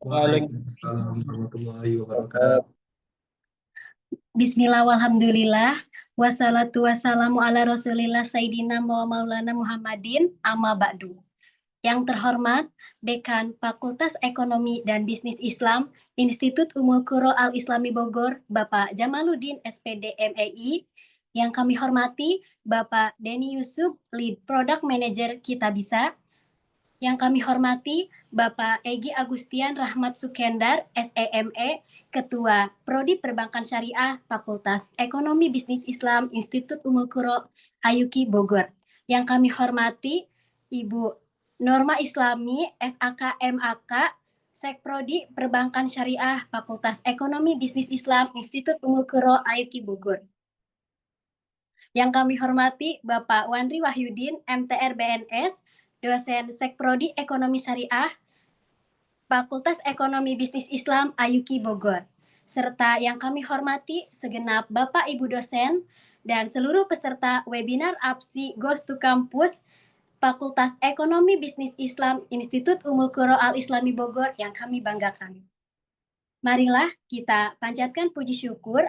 Waalaikumsalam warahmatullahi wabarakatuh. Bismillah walhamdulillah wassalatu wassalamu ala rasulillah sayyidina wa maulana Muhammadin amma ba'du. Yang terhormat Dekan Fakultas Ekonomi dan Bisnis Islam Institut Ummul Qura Al-Islami Bogor, Bapak Jamaluddin SPD MEI. Yang kami hormati Bapak Denny Yusuf, Lead Product Manager Kitabisa. Yang kami hormati Bapak Egi Agustian Rahmat Sukendar, SEME, Ketua Prodi Perbankan Syariah Fakultas Ekonomi Bisnis Islam Institut Ummul Qura Ayuki Bogor. Yang kami hormati Ibu Norma Islami, SAK MAK, Sekprodi Perbankan Syariah Fakultas Ekonomi Bisnis Islam Institut Ummul Qura Ayuki Bogor. Yang kami hormati Bapak Wandri Wahyudin, MTR BNS, dosen Sekprodi Ekonomi Syariah, Fakultas Ekonomi Bisnis Islam Ayuki Bogor. Serta yang kami hormati segenap Bapak Ibu dosen dan seluruh peserta webinar APSI Goes to Campus Fakultas Ekonomi Bisnis Islam Institut Ummul Qura Al-Islami Bogor yang kami banggakan. Marilah kita panjatkan puji syukur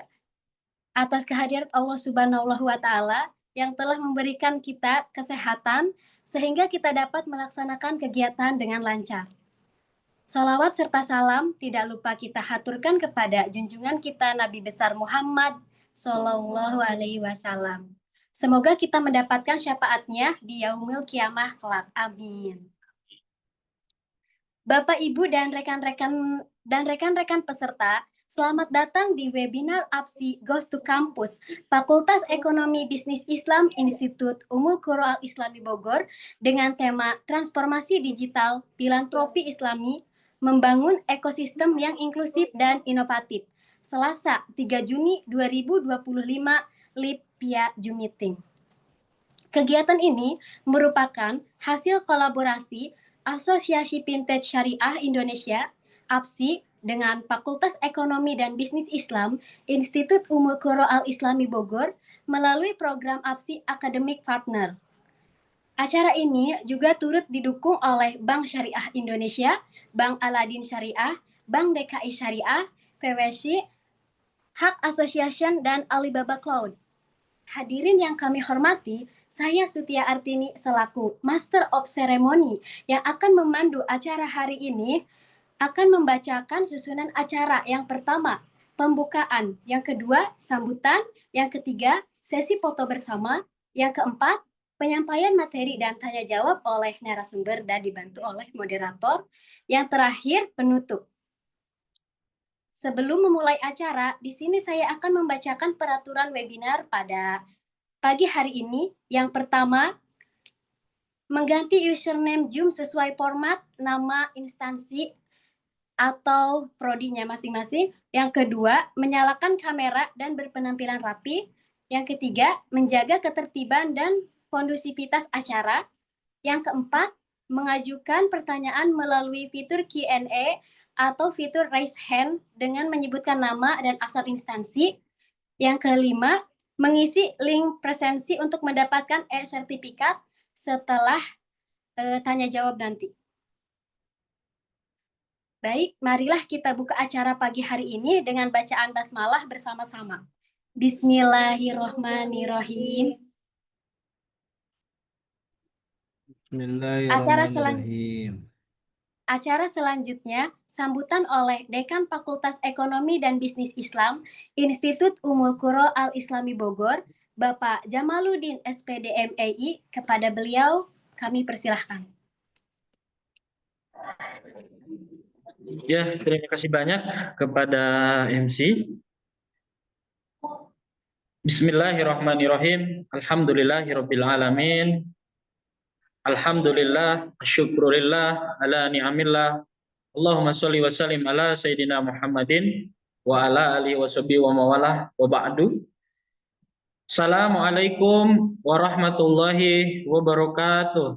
atas kehadirat Allah Subhanahu wa Ta'ala yang telah memberikan kita kesehatan sehingga kita dapat melaksanakan kegiatan dengan lancar. Salawat serta salam tidak lupa kita haturkan kepada junjungan kita Nabi besar Muhammad Sallallahu Alaihi Wasallam. Semoga kita mendapatkan syafaatnya di yaumil kiamah kelak. Amin. Bapak, Ibu, dan rekan-rekan peserta, selamat datang di webinar APSI Goes to Campus Fakultas Ekonomi Bisnis Islam Institut Ummul Qura Al-Islami Bogor dengan tema Transformasi Digital Filantropi Islami Membangun Ekosistem yang Inklusif dan Inovatif. Selasa 3 Juni 2025 live via Zoom Meeting. Kegiatan ini merupakan hasil kolaborasi Asosiasi Fintech Syariah Indonesia (APSI) dengan Fakultas Ekonomi dan Bisnis Islam Institut Ummul Qura Al-Islami Bogor melalui program APSI Academic Partner. Acara ini juga turut didukung oleh Bank Syariah Indonesia, Bank Aladin Syariah, Bank DKI Syariah, PwC, Hak Association, dan Alibaba Cloud. Hadirin yang kami hormati, saya Sutia Artini selaku Master of Ceremony yang akan memandu acara hari ini akan membacakan susunan acara. Yang pertama, pembukaan. Yang kedua, sambutan. Yang ketiga, sesi foto bersama. Yang keempat, penyampaian materi dan tanya jawab oleh narasumber dan dibantu oleh moderator. Yang terakhir, penutup. Sebelum memulai acara, di sini saya akan membacakan peraturan webinar pada pagi hari ini. Yang pertama, mengganti username Zoom sesuai format nama instansi atau prodinya masing-masing. Yang kedua, menyalakan kamera dan berpenampilan rapi. Yang ketiga, menjaga ketertiban dan kondusivitas acara. Yang keempat, mengajukan pertanyaan melalui fitur Q&A atau fitur raise hand dengan menyebutkan nama dan asal instansi. Yang kelima, mengisi link presensi untuk mendapatkan e-sertifikat setelah tanya jawab nanti. Baik, marilah kita buka acara pagi hari ini dengan bacaan basmalah bersama-sama. Bismillahirrahmanirrahim. Bismillahirrahmanirrahim. Acara selanjutnya, sambutan oleh Dekan Fakultas Ekonomi dan Bisnis Islam Institut Ummul Qura Al-Islami Bogor, Bapak Jamaluddin SPD MEI. Kepada beliau, kami persilahkan. Ya, terima kasih banyak kepada MC. Bismillahirrahmanirrahim. Alhamdulillahirabbil alamin. Alhamdulillah, syukurillah ala ni'amillah. Allahumma sholli wa sallim ala sayyidina Muhammadin wa ala alihi washabihi wa mawalah wa ba'du. Assalamualaikum warahmatullahi wabarakatuh.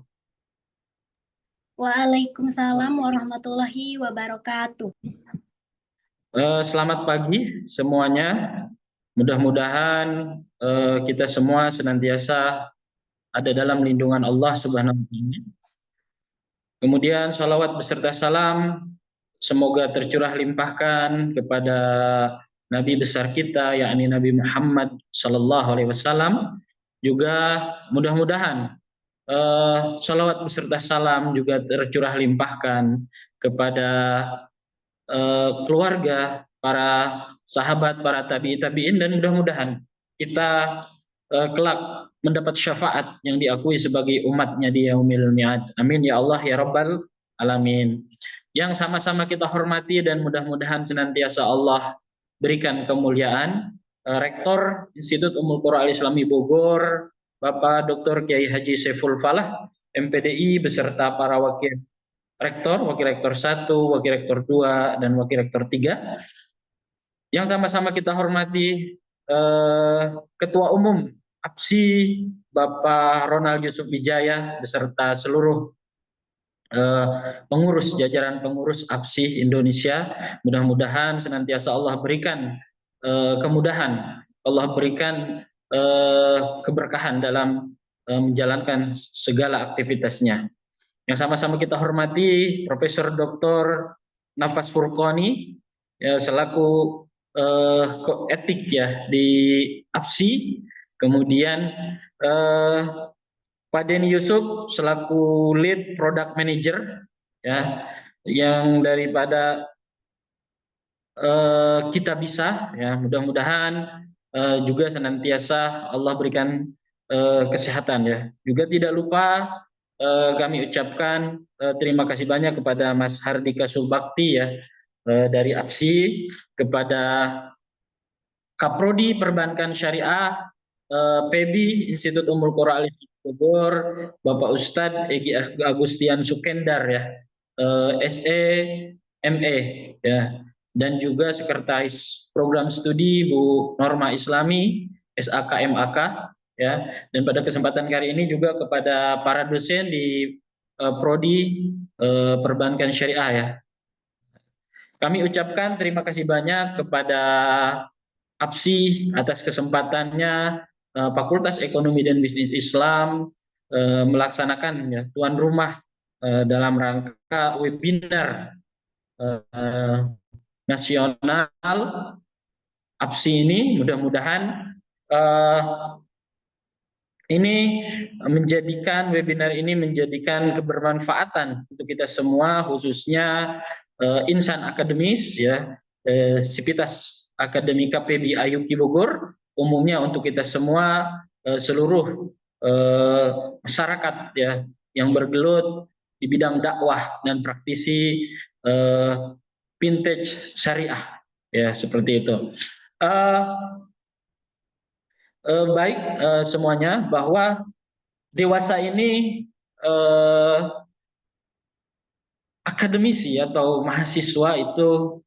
Waalaikumsalam warahmatullahi wabarakatuh. Selamat pagi semuanya. Mudah-mudahan kita semua senantiasa ada dalam lindungan Allah Subhanahu wa Ta'ala. Kemudian salawat beserta salam semoga tercurah limpahkan kepada Nabi besar kita, yakni Nabi Muhammad Sallallahu Alaihi Wasallam. Juga mudah-mudahan salawat beserta salam juga tercurah limpahkan kepada keluarga, para sahabat, para tabi'in, dan mudah-mudahan kita kelak mendapat syafaat yang diakui sebagai umatnya di yaumil mi'ad. Amin ya Allah ya Rabbal alamin. Yang sama-sama kita hormati dan mudah-mudahan senantiasa Allah berikan kemuliaan Rektor Institut Ummul Qura Al-Islami Bogor, Bapak Dr. Kiai Haji Saiful Falah, MPDI beserta para wakil rektor 1, wakil rektor 2, dan wakil rektor 3. Yang sama-sama kita hormati Ketua Umum APSI Bapak Ronald Yusuf Wijaya beserta seluruh pengurus, jajaran pengurus APSI Indonesia. Mudah-mudahan senantiasa Allah berikan kemudahan, Allah berikan keberkahan dalam menjalankan segala aktivitasnya. Yang sama-sama kita hormati Profesor Dr. Nafas Furqoni selaku etik ya di APSI, kemudian Pak Denny Yusuf selaku lead product manager ya, yang daripada kita bisa ya, mudah-mudahan juga senantiasa Allah berikan kesehatan ya. Juga tidak lupa kami ucapkan terima kasih banyak kepada Mas Hardika Subakti ya dari APSI, kepada Kaprodi Perbankan Syariah PEBI Institut Ummul Qura Al-Islami Bogor, Bapak Ustadz Egi Agustian Sukendar ya, SE ME ya, dan juga Sekretaris Program Studi Bu Norma Islami SAK MAK ya. Dan pada kesempatan kali ini juga kepada para dosen di Prodi Perbankan Syariah ya. Kami ucapkan terima kasih banyak kepada APSI atas kesempatannya Fakultas Ekonomi dan Bisnis Islam melaksanakan ya, tuan rumah dalam rangka webinar nasional APSI ini. Mudah-mudahan ini menjadikan webinar ini menjadikan kebermanfaatan untuk kita semua, khususnya insan akademis ya, Sivitas Akademika PEBI Ayuki Bogor, umumnya untuk kita semua seluruh masyarakat ya yang bergelut di bidang dakwah dan praktisi vintage syariah ya, seperti itu. Baik semuanya, bahwa dewasa ini akademisi atau mahasiswa itu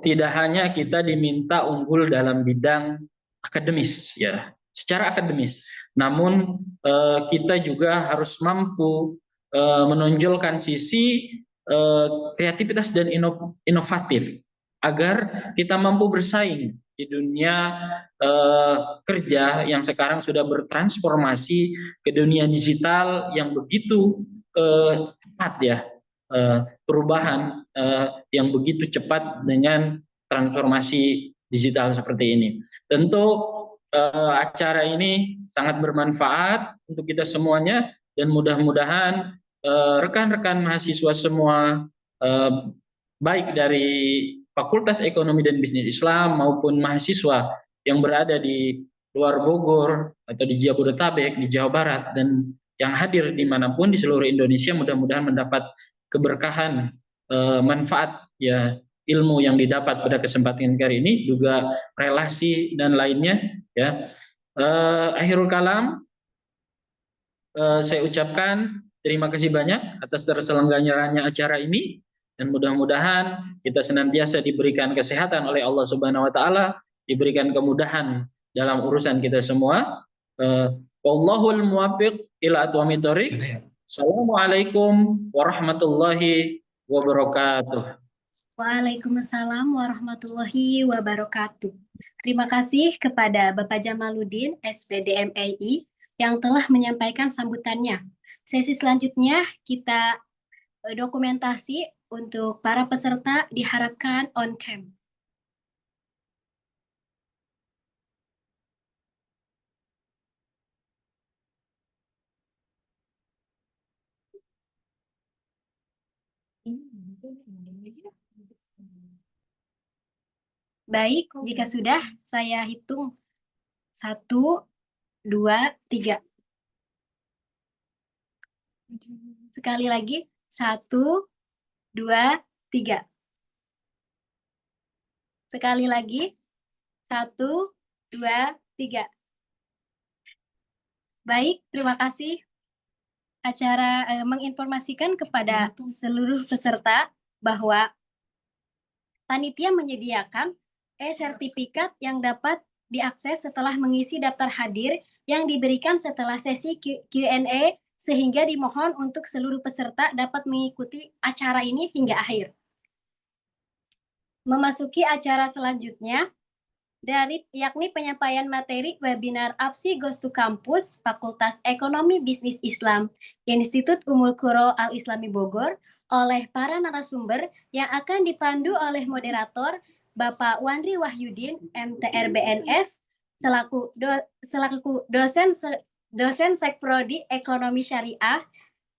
tidak hanya kita diminta unggul dalam bidang akademis ya, secara akademis, namun kita juga harus mampu menonjolkan sisi kreativitas dan inovatif agar kita mampu bersaing di dunia kerja yang sekarang sudah bertransformasi ke dunia digital yang begitu cepat ya, perubahan yang begitu cepat dengan transformasi digital seperti ini. Tentu acara ini sangat bermanfaat untuk kita semuanya, dan mudah-mudahan rekan-rekan mahasiswa semua baik dari Fakultas Ekonomi dan Bisnis Islam maupun mahasiswa yang berada di luar Bogor atau di Jabodetabek, di Jawa Barat, dan yang hadir dimanapun di seluruh Indonesia, mudah-mudahan mendapat keberkahan, manfaat ya, ilmu yang didapat pada kesempatan kali ini, juga relasi dan lainnya ya. Akhirul kalam, saya ucapkan terima kasih banyak atas terselenggaranya acara ini, dan mudah-mudahan kita senantiasa diberikan kesehatan oleh Allah Subhanahu wa taala, diberikan kemudahan dalam urusan kita semua. Wallahul muwaffiq ila aqwamit thoriq. Assalamualaikum warahmatullahi wabarakatuh. Waalaikumsalam warahmatullahi wabarakatuh. Terima kasih kepada Bapak Jamaluddin, SPD MAI, yang telah menyampaikan sambutannya. Sesi selanjutnya kita dokumentasi Untuk para peserta diharapkan on cam. Baik, jika sudah saya hitung 1, 2, 3. Sekali lagi 1, 2, 3. Sekali lagi 1, 2, 3. Baik, terima kasih. Acara menginformasikan kepada seluruh peserta bahwa panitia menyediakan e-sertifikat yang dapat diakses setelah mengisi daftar hadir yang diberikan setelah sesi Q&A, sehingga dimohon untuk seluruh peserta dapat mengikuti acara ini hingga akhir. Memasuki acara selanjutnya, yakni penyampaian materi webinar APSI Goes to Campus Fakultas Ekonomi Bisnis Islam Institut Ummul Qura Al-Islami Bogor oleh para narasumber yang akan dipandu oleh moderator Bapak Wandri Wahyudin, MTR BNS, selaku dosen Sekprodi Ekonomi Syariah.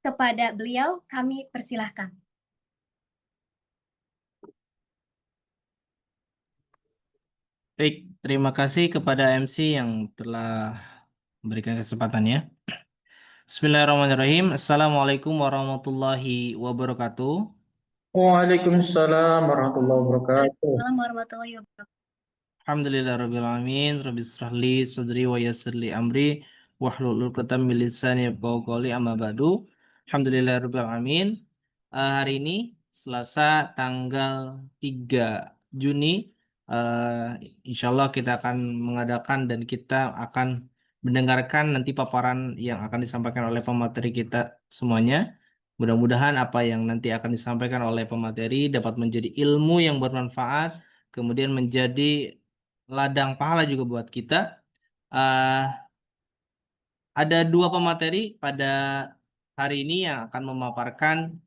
Kepada beliau kami persilahkan. Baik, terima kasih kepada MC yang telah memberikan kesempatannya. Bismillahirrahmanirrahim. Assalamualaikum warahmatullahi wabarakatuh. Waalaikumsalam warahmatullahi wabarakatuh. Assalamualaikum warahmatullahi wabarakatuh. Alhamdulillahirabbil alamin. Rabbi shrah li sadri wa yassir li amri wahlul 'uqdatam min lisani yafqahu qawli amma ba'du. Alhamdulillahirabbil alamin. Hari ini Selasa tanggal 3 Juni insya Allah kita akan mengadakan dan kita akan mendengarkan nanti paparan yang akan disampaikan oleh pemateri kita semuanya. Mudah-mudahan apa yang nanti akan disampaikan oleh pemateri dapat menjadi ilmu yang bermanfaat, kemudian menjadi ladang pahala juga buat kita. Ada 2 pemateri pada hari ini yang akan memaparkan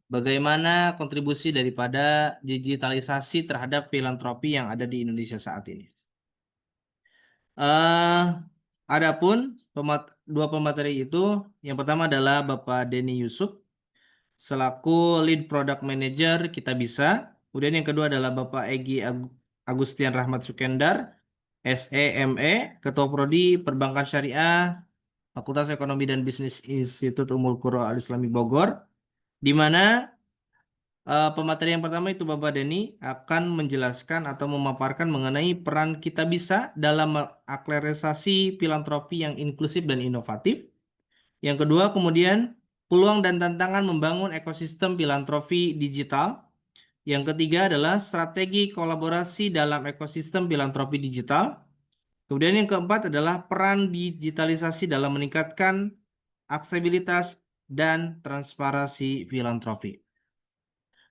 bagaimana kontribusi daripada digitalisasi terhadap filantropi yang ada di Indonesia saat ini. Adapun 2 pemateri itu, yang pertama adalah Bapak Denny Yusuf selaku Lead Product Manager Kitabisa. Kemudian yang kedua adalah Bapak Egy Agustian Rahmat Sukendar, SEME, Ketua Prodi Perbankan Syariah, Fakultas Ekonomi dan Bisnis Institut Ummul Qura Al-Islami Bogor, di mana pemateri yang pertama itu Bapak Denny akan menjelaskan atau memaparkan mengenai peran Kitabisa dalam akselerasi filantropi yang inklusif dan inovatif. Yang kedua kemudian peluang dan tantangan membangun ekosistem filantropi digital. Yang ketiga adalah strategi kolaborasi dalam ekosistem filantropi digital. Kemudian yang keempat adalah peran digitalisasi dalam meningkatkan aksesibilitas dan transparansi filantropi.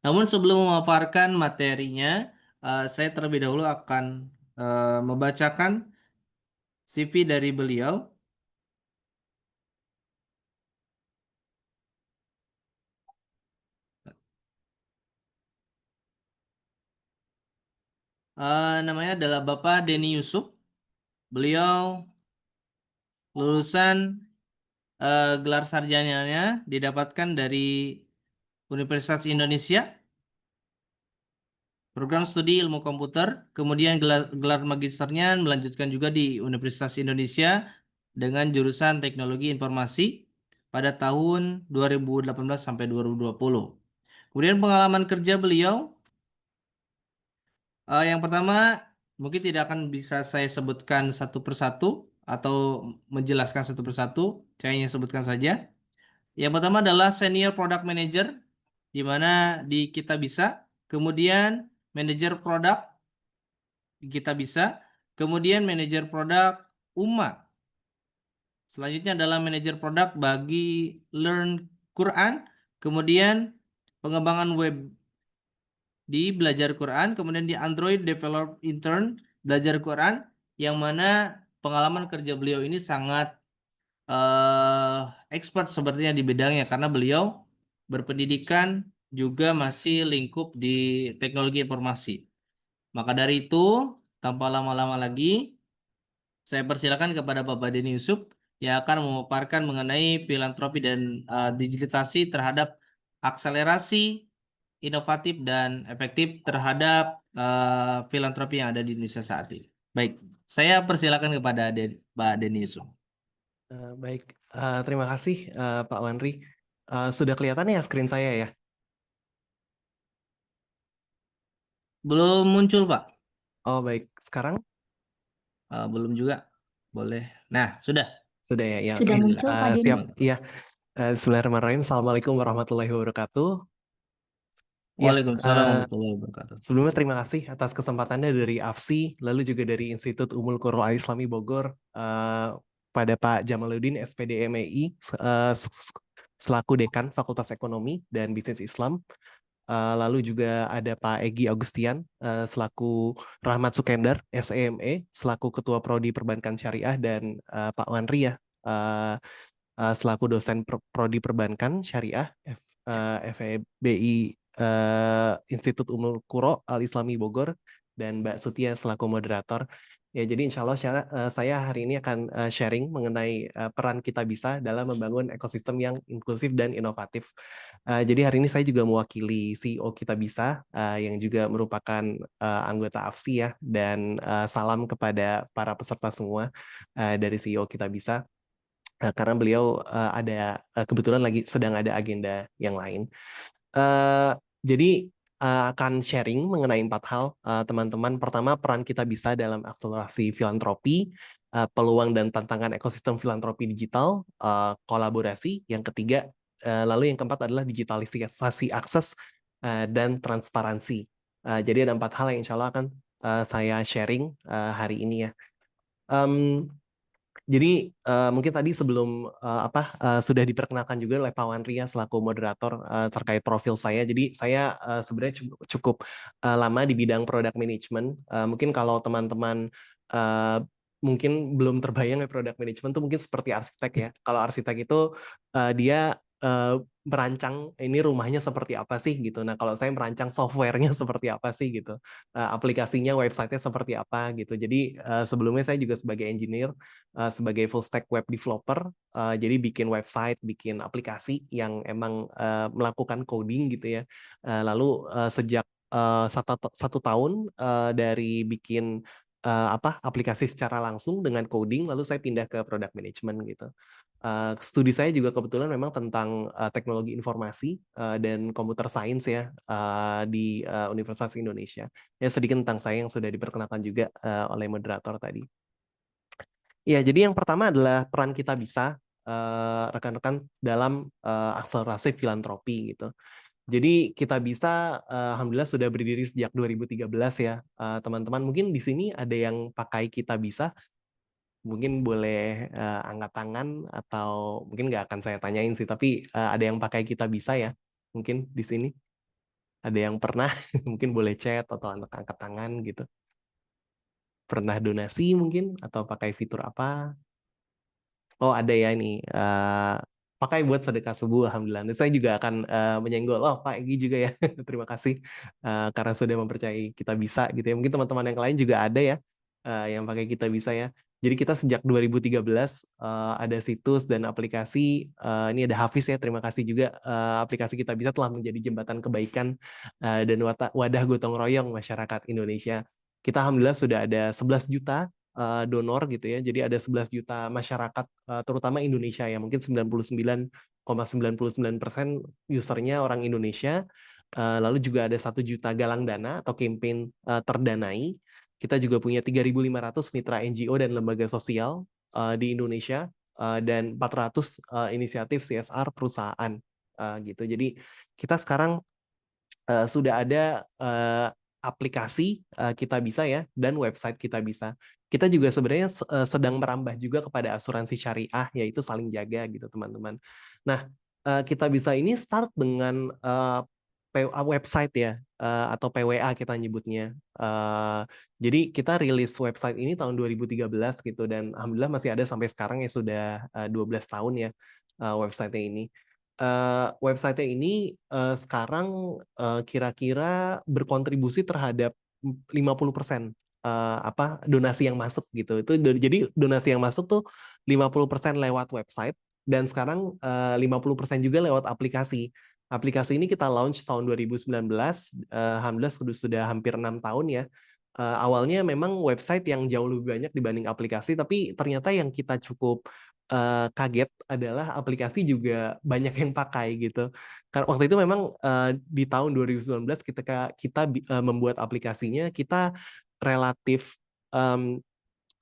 Namun sebelum memaparkan materinya, saya terlebih dahulu akan membacakan CV dari beliau. Namanya adalah Bapak Denny Yusuf. Beliau lulusan gelar sarjananya didapatkan dari Universitas Indonesia, program studi ilmu komputer, kemudian gelar magisternya melanjutkan juga di Universitas Indonesia dengan jurusan teknologi informasi pada tahun 2018 sampai 2020. Kemudian pengalaman kerja beliau, yang pertama mungkin tidak akan bisa saya sebutkan satu persatu atau menjelaskan satu persatu, saya hanya sebutkan saja. Yang pertama adalah Senior Product Manager, di mana di Kitabisa, kemudian Manager Product di Kitabisa, kemudian Manager Product UMA. Selanjutnya adalah Manager Product bagi Learn Quran, kemudian pengembangan web di Belajar Quran, kemudian di Android Develop Intern Belajar Quran, yang mana pengalaman kerja beliau ini sangat expert sepertinya di bidangnya karena beliau berpendidikan juga masih lingkup di teknologi informasi. Maka dari itu, tanpa lama-lama lagi, saya persilakan kepada Bapak Denny Yusuf yang akan memaparkan mengenai filantropi dan digitalisasi terhadap akselerasi inovatif dan efektif terhadap filantropi yang ada di Indonesia saat ini. Baik, saya persilakan kepada Pak Denny Yusuf. Baik, terima kasih Pak Wanri. Sudah kelihatan ya screen saya ya? Belum muncul, Pak. Oh baik, sekarang Belum juga. Boleh. Nah, sudah. sudah ya? Ya, Sudah oke. muncul, Pak Denny. Siap, iya. Bismillahirrahmanirrahim. Assalamualaikum warahmatullahi wabarakatuh. Ya, Waalaikumsalam warahmatullahi wabarakatuh. sebelumnya terima kasih atas kesempatannya dari AFSI, lalu juga dari Institut Ummul Qura Al Islami Bogor, pada Pak Jamaluddin SPD MAI selaku Dekan Fakultas Ekonomi dan Bisnis Islam. Lalu juga ada Pak Egy Agustian selaku Rahmat Sukendar SEME selaku Ketua Prodi Perbankan Syariah, dan Pak Wanri ya selaku dosen Prodi Perbankan Syariah FEBI Institut Ummul Qura Al Islami Bogor, dan Mbak Sutia selaku moderator. Ya, jadi insya Allah saya hari ini akan sharing mengenai peran kita bisa dalam membangun ekosistem yang inklusif dan inovatif. Jadi hari ini saya juga mewakili CEO Kita Bisa yang juga merupakan anggota AFSI ya, dan salam kepada para peserta semua dari CEO Kita Bisa. Karena beliau ada kebetulan lagi sedang ada agenda yang lain. Jadi akan sharing mengenai 4 hal, teman-teman. Pertama, peran kita bisa dalam akselerasi filantropi, peluang dan tantangan ekosistem filantropi digital, kolaborasi. Yang ketiga, lalu yang keempat adalah digitalisasi akses dan transparansi. Jadi ada 4 hal yang insya Allah akan saya sharing hari ini ya. Jadi mungkin tadi sebelum sudah diperkenalkan juga oleh Pak Wanria selaku moderator terkait profil saya. Jadi saya sebenarnya cukup lama di bidang product management. Mungkin kalau teman-teman mungkin belum terbayang ya, product management itu mungkin seperti arsitek ya. Kalau arsitek itu dia merancang ini rumahnya seperti apa sih gitu. Nah, kalau saya merancang softwarenya seperti apa sih gitu. Aplikasinya, websitenya seperti apa gitu. Jadi sebelumnya saya juga sebagai engineer, sebagai full stack web developer, jadi bikin website, bikin aplikasi yang emang melakukan coding gitu ya. Lalu sejak 1 tahun dari bikin aplikasi secara langsung dengan coding, lalu saya pindah ke product management gitu. Studi saya juga kebetulan memang tentang teknologi informasi dan computer science ya di Universitas Indonesia. Ya, sedikit tentang saya yang sudah diperkenalkan juga oleh moderator tadi. Ya, jadi yang pertama adalah peran kita bisa rekan-rekan dalam akselerasi filantropi gitu. Jadi kita bisa alhamdulillah sudah berdiri sejak 2013 ya, teman-teman. Mungkin di sini ada yang pakai Kita Bisa, mungkin boleh angkat tangan, atau mungkin nggak akan saya tanyain sih, tapi ada yang pakai Kita Bisa ya, mungkin di sini ada yang pernah mungkin boleh chat atau angkat tangan gitu. Pernah donasi mungkin atau pakai fitur apa? Oh, ada ya ini. Pakai buat sedekah subuh, alhamdulillah. Dan saya juga akan menyenggol, oh Pak Egy juga ya. Terima kasih karena sudah mempercayai Kita Bisa gitu ya. Mungkin teman-teman yang lain juga ada ya yang pakai Kita Bisa ya. Jadi kita sejak 2013 ada situs dan aplikasi. Ini ada Hafiz ya, terima kasih juga. Aplikasi Kita Bisa telah menjadi jembatan kebaikan dan wadah gotong royong masyarakat Indonesia. Kita alhamdulillah sudah ada 11 juta donor gitu ya. Jadi ada 11 juta masyarakat, terutama Indonesia ya. Mungkin 99,99% usernya orang Indonesia. Lalu juga ada 1 juta galang dana atau campaign terdanai. Kita juga punya 3.500 mitra NGO dan lembaga sosial di Indonesia dan 400 inisiatif CSR perusahaan gitu. Jadi kita sekarang sudah ada aplikasi Kita Bisa ya, dan website Kita Bisa. Kita juga sebenarnya sedang merambah juga kepada asuransi syariah, yaitu Saling Jaga gitu teman-teman. Nah, Kita Bisa ini start dengan website ya, atau PWA kita nyebutnya. Jadi kita rilis website ini tahun 2013 gitu, dan alhamdulillah masih ada sampai sekarang ya, sudah 12 tahun ya website-nya ini. website-nya ini sekarang kira-kira berkontribusi terhadap 50% donasi yang masuk gitu. Jadi donasi yang masuk tuh 50% lewat website dan sekarang 50% juga lewat aplikasi. Aplikasi ini kita launch tahun 2019, alhamdulillah sudah hampir 6 tahun ya. Awalnya memang website yang jauh lebih banyak dibanding aplikasi, tapi ternyata yang kita cukup kaget adalah aplikasi juga banyak yang pakai gitu. Karena waktu itu memang di tahun 2019 ketika kita membuat aplikasinya, kita relatif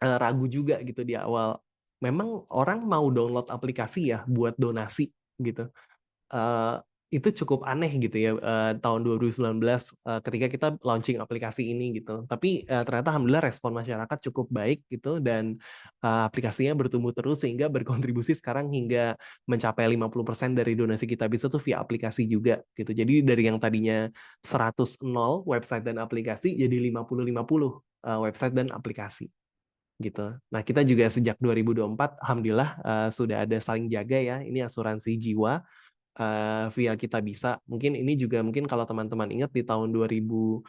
ragu juga gitu di awal. Memang orang mau download aplikasi ya buat donasi gitu. Eh, itu cukup aneh gitu ya tahun 2019 ketika kita launching aplikasi ini gitu. Tapi ternyata alhamdulillah respon masyarakat cukup baik gitu dan aplikasinya bertumbuh terus sehingga berkontribusi sekarang hingga mencapai 50% dari donasi kita bisa tuh via aplikasi juga gitu. Jadi dari yang tadinya 100 0 website dan aplikasi jadi 50-50 website dan aplikasi gitu. Nah, kita juga sejak 2024 alhamdulillah sudah ada Saling Jaga ya. Ini asuransi jiwa via Kita Bisa. Mungkin ini juga kalau teman-teman ingat di tahun 2020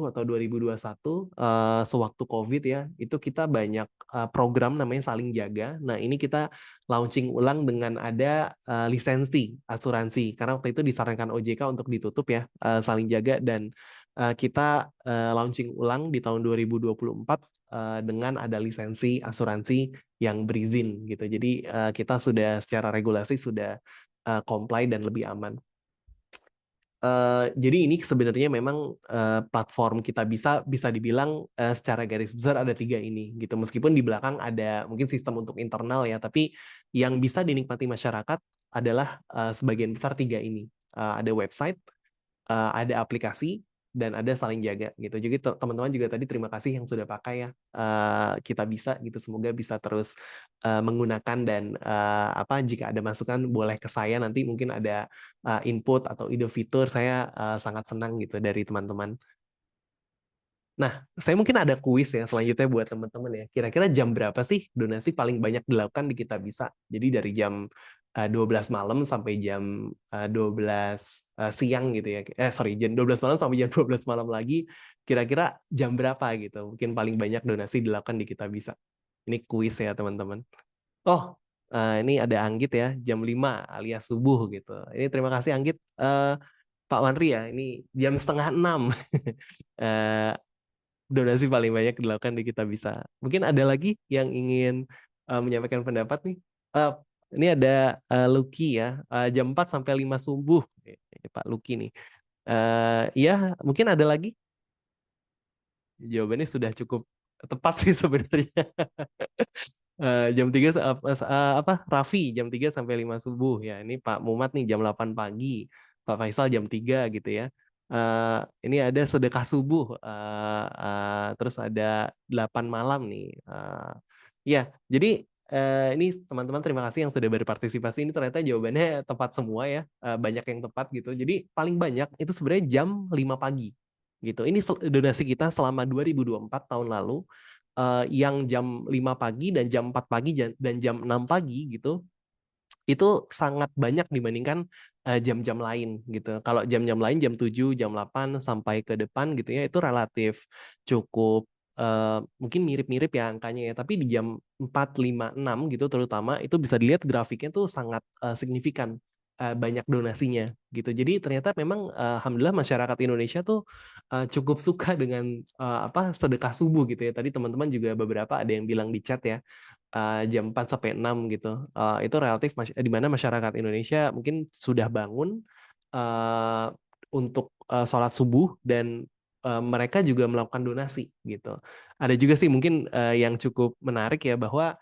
atau 2021 sewaktu COVID ya, itu kita banyak program namanya Saling Jaga. Nah, ini kita launching ulang dengan ada lisensi asuransi karena waktu itu disarankan OJK untuk ditutup ya Saling Jaga dan kita launching ulang di tahun 2024 dengan ada lisensi asuransi yang berizin gitu. Jadi kita sudah secara regulasi sudah comply dan lebih aman. Jadi ini sebenarnya memang platform Kita bisa dibilang secara garis besar ada 3 ini gitu. Meskipun di belakang ada mungkin sistem untuk internal ya, tapi yang bisa dinikmati masyarakat adalah sebagian besar 3 ini. Ada website, ada aplikasi, dan ada Saling Jaga gitu. Jadi teman-teman juga tadi terima kasih yang sudah pakai ya Kita Bisa gitu. Semoga bisa terus menggunakan dan jika ada masukan boleh ke saya, nanti mungkin ada input atau ide fitur, saya sangat senang gitu dari teman-teman. Nah, saya mungkin ada kuis ya selanjutnya buat teman-teman ya. Kira-kira jam berapa sih donasi paling banyak dilakukan di Kita Bisa? Jadi dari jam 12 malam sampai jam 12 siang gitu ya. Jam 12 malam sampai jam 12 malam lagi. Kira-kira jam berapa gitu? Mungkin paling banyak donasi dilakukan di Kita Bisa. Ini kuis ya teman-teman. Oh, ini ada Anggit ya, jam 5 alias subuh gitu. Ini terima kasih Anggit. Pak Wanri ya, ini jam setengah 6. Donasi paling banyak dilakukan di Kita Bisa. Mungkin ada lagi yang ingin menyampaikan pendapat nih. Ini ada Lucky ya, jam 4 sampai 5 subuh. Ini Pak Lucky nih. Ya, mungkin ada lagi? Jawabannya sudah cukup tepat sih sebenarnya. Jam 3 Raffi jam 3 sampai 5 subuh ya. Ini Pak Muhammad nih jam 8 pagi. Pak Faisal jam 3 gitu ya. Ini ada sedekah subuh, terus ada 8 malam nih. Ya, jadi ini teman-teman terima kasih yang sudah berpartisipasi. Ini ternyata jawabannya tepat semua ya, banyak yang tepat gitu. Jadi paling banyak itu sebenarnya jam 5 pagi gitu. Ini donasi kita selama 2024 tahun lalu yang jam 5 pagi dan jam 4 pagi dan jam 6 pagi gitu. Itu sangat banyak dibandingkan jam-jam lain gitu. Kalau jam-jam lain jam 7, jam 8 sampai ke depan gitu ya, itu relatif cukup mungkin mirip-mirip ya angkanya ya, tapi di jam 4, 5, 6 gitu terutama itu bisa dilihat grafiknya tuh sangat signifikan banyak donasinya gitu. Jadi ternyata memang alhamdulillah masyarakat Indonesia tuh cukup suka dengan sedekah subuh gitu ya. Tadi teman-teman juga beberapa ada yang bilang di chat ya jam 4 sampai 6 gitu. Itu relatif di mana masyarakat Indonesia mungkin sudah bangun untuk sholat subuh dan mereka juga melakukan donasi gitu. Ada juga sih mungkin yang cukup menarik ya bahwa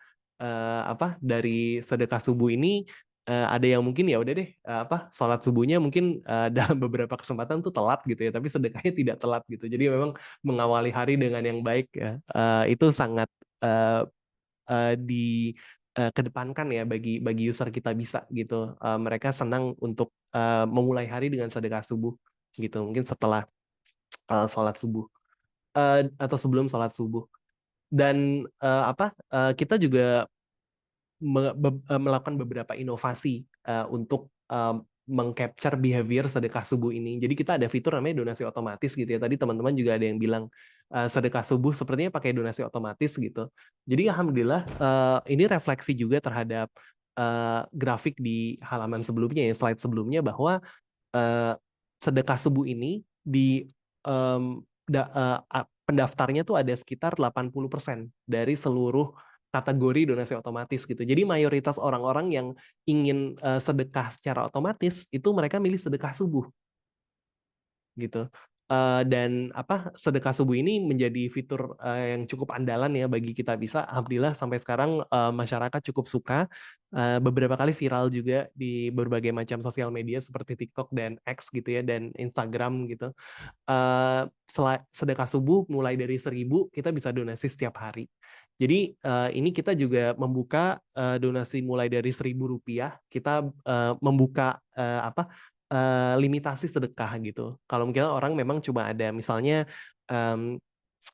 dari sedekah subuh ini ada yang mungkin ya udah deh sholat subuhnya mungkin dalam beberapa kesempatan tuh telat gitu ya, tapi sedekahnya tidak telat gitu. Jadi memang mengawali hari dengan yang baik ya. Itu sangat dikedepankan ya bagi user Kita Bisa gitu. Mereka senang untuk memulai hari dengan sedekah subuh gitu. Mungkin setelah sholat subuh atau sebelum sholat subuh. Dan kita juga melakukan beberapa inovasi untuk mengcapture behavior sedekah subuh ini. Jadi kita ada fitur namanya donasi otomatis gitu ya. Tadi teman-teman juga ada yang bilang sedekah subuh sepertinya pakai donasi otomatis gitu. Jadi alhamdulillah ini refleksi juga terhadap grafik di halaman sebelumnya ya, slide sebelumnya, bahwa sedekah subuh ini di pendaftarnya tuh ada sekitar 80% dari seluruh kategori donasi otomatis gitu. Jadi mayoritas orang-orang yang ingin sedekah secara otomatis itu mereka milih sedekah subuh gitu. Dan sedekah subuh ini menjadi fitur yang cukup andalan ya bagi kita bisa. Alhamdulillah sampai sekarang masyarakat cukup suka. Beberapa kali viral juga di berbagai macam sosial media seperti TikTok dan X gitu ya, dan Instagram gitu. Sedekah subuh mulai dari 1.000 kita bisa donasi setiap hari. Jadi ini kita juga membuka donasi mulai dari Rp1.000. Kita membuka limitasi sedekah gitu. Kalau mungkin orang memang cuma ada misalnya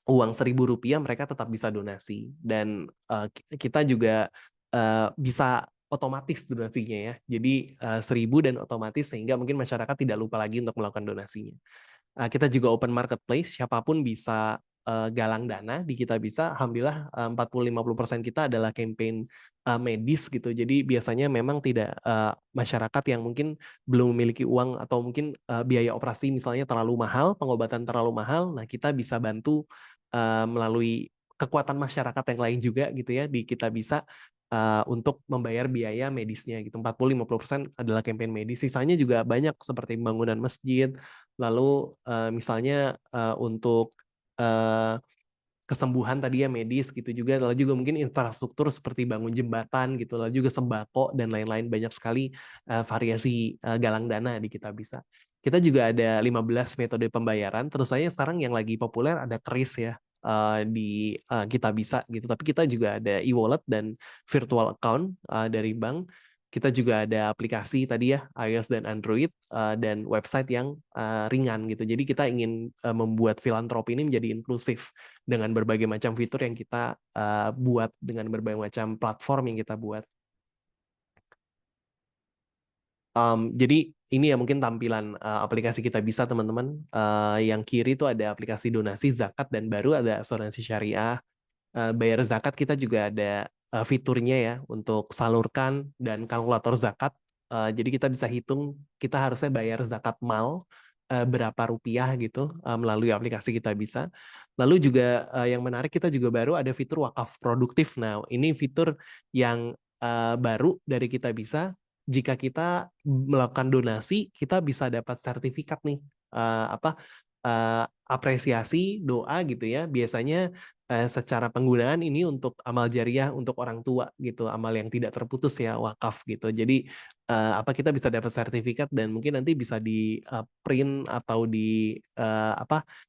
uang Rp1.000, mereka tetap bisa donasi, dan kita juga bisa otomatis donasinya ya. Jadi 1.000 dan otomatis, sehingga mungkin masyarakat tidak lupa lagi untuk melakukan donasinya. Kita juga open marketplace, siapapun bisa galang dana di Kita Bisa. Alhamdulillah 40-50% kita adalah campaign medis gitu. Jadi biasanya memang tidak masyarakat yang mungkin belum memiliki uang, atau mungkin biaya operasi misalnya terlalu mahal, pengobatan terlalu mahal. Nah, kita bisa bantu melalui kekuatan masyarakat yang lain juga gitu ya di Kita Bisa untuk membayar biaya medisnya gitu. 40-50% adalah campaign medis. Sisanya juga banyak seperti pembangunan masjid, lalu misalnya untuk kesembuhan tadi ya, medis gitu juga, lalu juga mungkin infrastruktur seperti bangun jembatan gitu, lalu juga sembako dan lain-lain. Banyak sekali variasi galang dana di Kita Bisa. Kita juga ada 15 metode pembayaran. Terus saya sekarang yang lagi populer ada KRIS ya di Kita Bisa gitu. Tapi kita juga ada e-wallet dan virtual account dari bank. Kita juga ada aplikasi tadi ya, iOS dan Android, dan website yang ringan gitu. Jadi kita ingin membuat filantropi ini menjadi inklusif dengan berbagai macam fitur yang kita buat, dengan berbagai macam platform yang kita buat. Jadi ini ya mungkin tampilan aplikasi Kita Bisa teman-teman. Yang kiri itu ada aplikasi donasi, zakat, dan baru ada asuransi syariah. Bayar zakat kita juga ada fiturnya ya untuk salurkan dan kalkulator zakat. Jadi kita bisa hitung kita harusnya bayar zakat mal berapa rupiah gitu melalui aplikasi Kita Bisa. Lalu juga yang menarik, kita juga baru ada fitur wakaf produktif. Nah, ini fitur yang baru dari Kita Bisa. Jika kita melakukan donasi, kita bisa dapat sertifikat nih apresiasi doa gitu ya. Biasanya secara penggunaan ini untuk amal jariah untuk orang tua gitu, amal yang tidak terputus ya, wakaf gitu. Jadi kita bisa dapat sertifikat, dan mungkin nanti bisa di print atau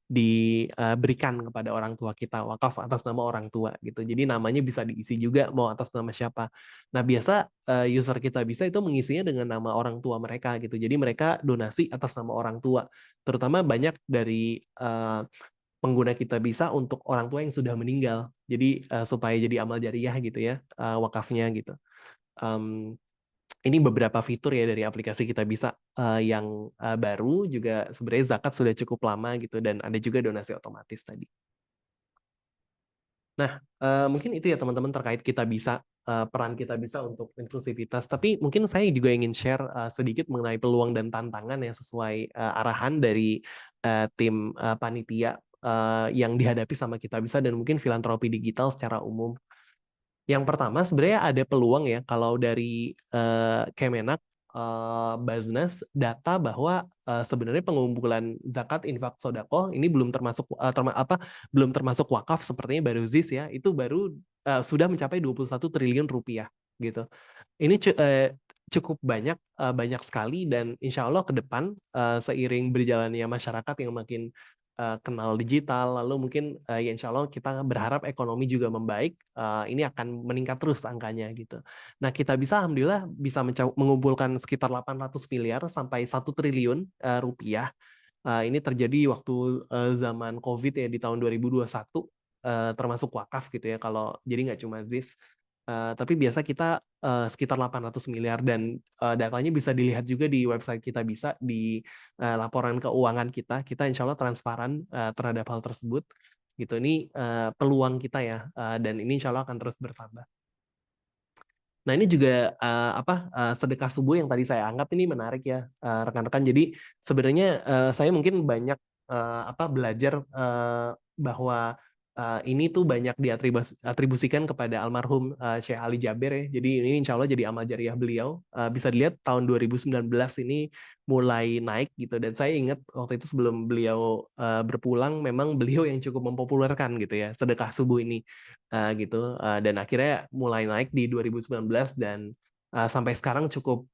diberikan kepada orang tua kita, wakaf atas nama orang tua gitu. Jadi namanya bisa diisi juga mau atas nama siapa. Nah, biasa user Kita Bisa itu mengisinya dengan nama orang tua mereka gitu. Jadi mereka donasi atas nama orang tua. Terutama banyak dari pengguna Kita Bisa untuk orang tua yang sudah meninggal. Jadi supaya jadi amal jariah gitu ya, wakafnya gitu. Ini beberapa fitur ya dari aplikasi Kita Bisa yang baru. Juga sebenarnya zakat sudah cukup lama gitu, dan ada juga donasi otomatis tadi. Nah, mungkin itu ya teman-teman terkait Kita Bisa, peran Kita Bisa untuk inklusivitas. Tapi mungkin saya juga ingin share sedikit mengenai peluang dan tantangan yang sesuai arahan dari tim panitia yang dihadapi sama Kita Bisa, dan mungkin filantropi digital secara umum. Yang pertama, sebenarnya ada peluang ya kalau dari Kemenak, Baznas, data bahwa sebenarnya pengumpulan zakat, infak, sodako ini belum termasuk belum termasuk wakaf sepertinya baru ZIS ya, itu baru sudah mencapai 21 triliun rupiah gitu. Ini cukup banyak sekali, dan insya Allah ke depan seiring berjalannya masyarakat yang makin kenal digital, lalu mungkin ya insya Allah kita berharap ekonomi juga membaik, ini akan meningkat terus angkanya gitu. Nah, Kita Bisa alhamdulillah bisa mengumpulkan sekitar 800 miliar sampai 1 triliun rupiah. Ini terjadi waktu zaman COVID ya, di tahun 2021, termasuk wakaf gitu ya, kalau jadi nggak cuma ZIS. Tapi biasa kita sekitar 800 miliar dan datanya bisa dilihat juga di website kita, bisa di laporan keuangan kita. Kita insya Allah transparan terhadap hal tersebut. Gitu, ini peluang kita ya, dan ini insya Allah akan terus bertambah. Nah, ini juga sedekah subuh yang tadi saya angkat ini menarik ya, rekan-rekan. Jadi sebenarnya saya mungkin banyak belajar bahwa ini tuh banyak diatribusikan kepada almarhum Syekh Ali Jaber ya. Jadi ini insya Allah jadi amal jariah beliau. Bisa dilihat tahun 2019 ini mulai naik gitu. Dan saya ingat waktu itu sebelum beliau berpulang, memang beliau yang cukup mempopulerkan gitu ya sedekah subuh ini. Gitu, dan akhirnya mulai naik di 2019 dan sampai sekarang cukup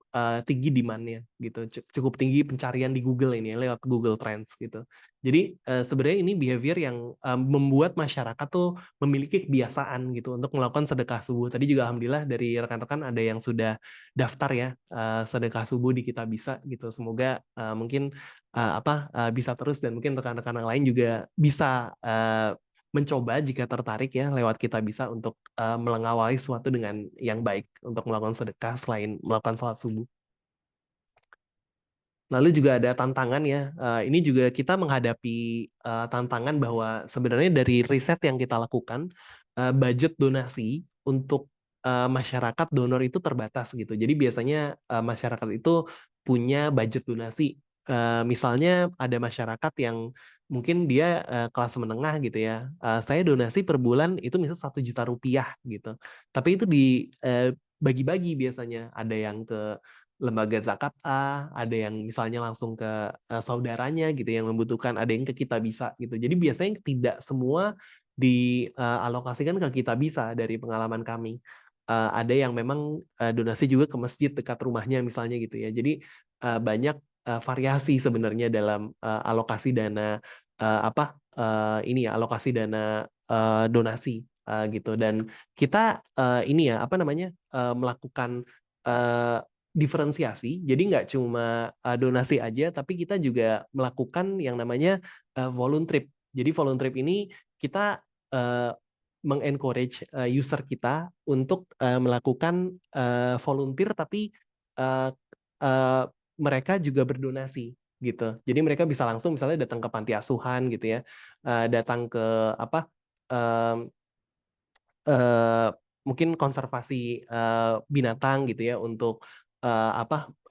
tinggi demand-nya gitu, cukup tinggi pencarian di Google ini ya, lewat Google Trends gitu. Jadi sebenarnya ini behavior yang membuat masyarakat tuh memiliki kebiasaan gitu untuk melakukan sedekah subuh. Tadi juga alhamdulillah dari rekan-rekan ada yang sudah daftar ya sedekah subuh di Kitabisa gitu. Semoga mungkin bisa terus, dan mungkin rekan-rekan yang lain juga bisa mencoba jika tertarik ya lewat Kitabisa untuk mengawali sesuatu dengan yang baik untuk melakukan sedekah selain melakukan sholat subuh. Lalu juga ada tantangan ya. Ini juga kita menghadapi tantangan bahwa sebenarnya dari riset yang kita lakukan, budget donasi untuk masyarakat donor itu terbatas gitu. Jadi biasanya masyarakat itu punya budget donasi. Misalnya ada masyarakat yang mungkin dia kelas menengah gitu ya. Saya donasi per bulan itu misal 1 juta rupiah gitu. Tapi itu dibagi-bagi biasanya. Ada yang ke lembaga zakat A, ada yang misalnya langsung ke saudaranya gitu yang membutuhkan, ada yang ke Kitabisa gitu. Jadi biasanya tidak semua dialokasikan ke Kitabisa dari pengalaman kami. Ada yang memang donasi juga ke masjid dekat rumahnya misalnya gitu ya. Jadi banyak variasi sebenarnya dalam alokasi dana alokasi dana donasi gitu. Dan kita melakukan diferensiasi, jadi nggak cuma donasi aja, tapi kita juga melakukan yang namanya volunteer trip. Jadi volunteer trip ini kita mengencourage user kita untuk melakukan volunteer, tapi mereka juga berdonasi gitu. Jadi mereka bisa langsung misalnya datang ke panti asuhan gitu ya, datang ke mungkin konservasi binatang gitu ya, untuk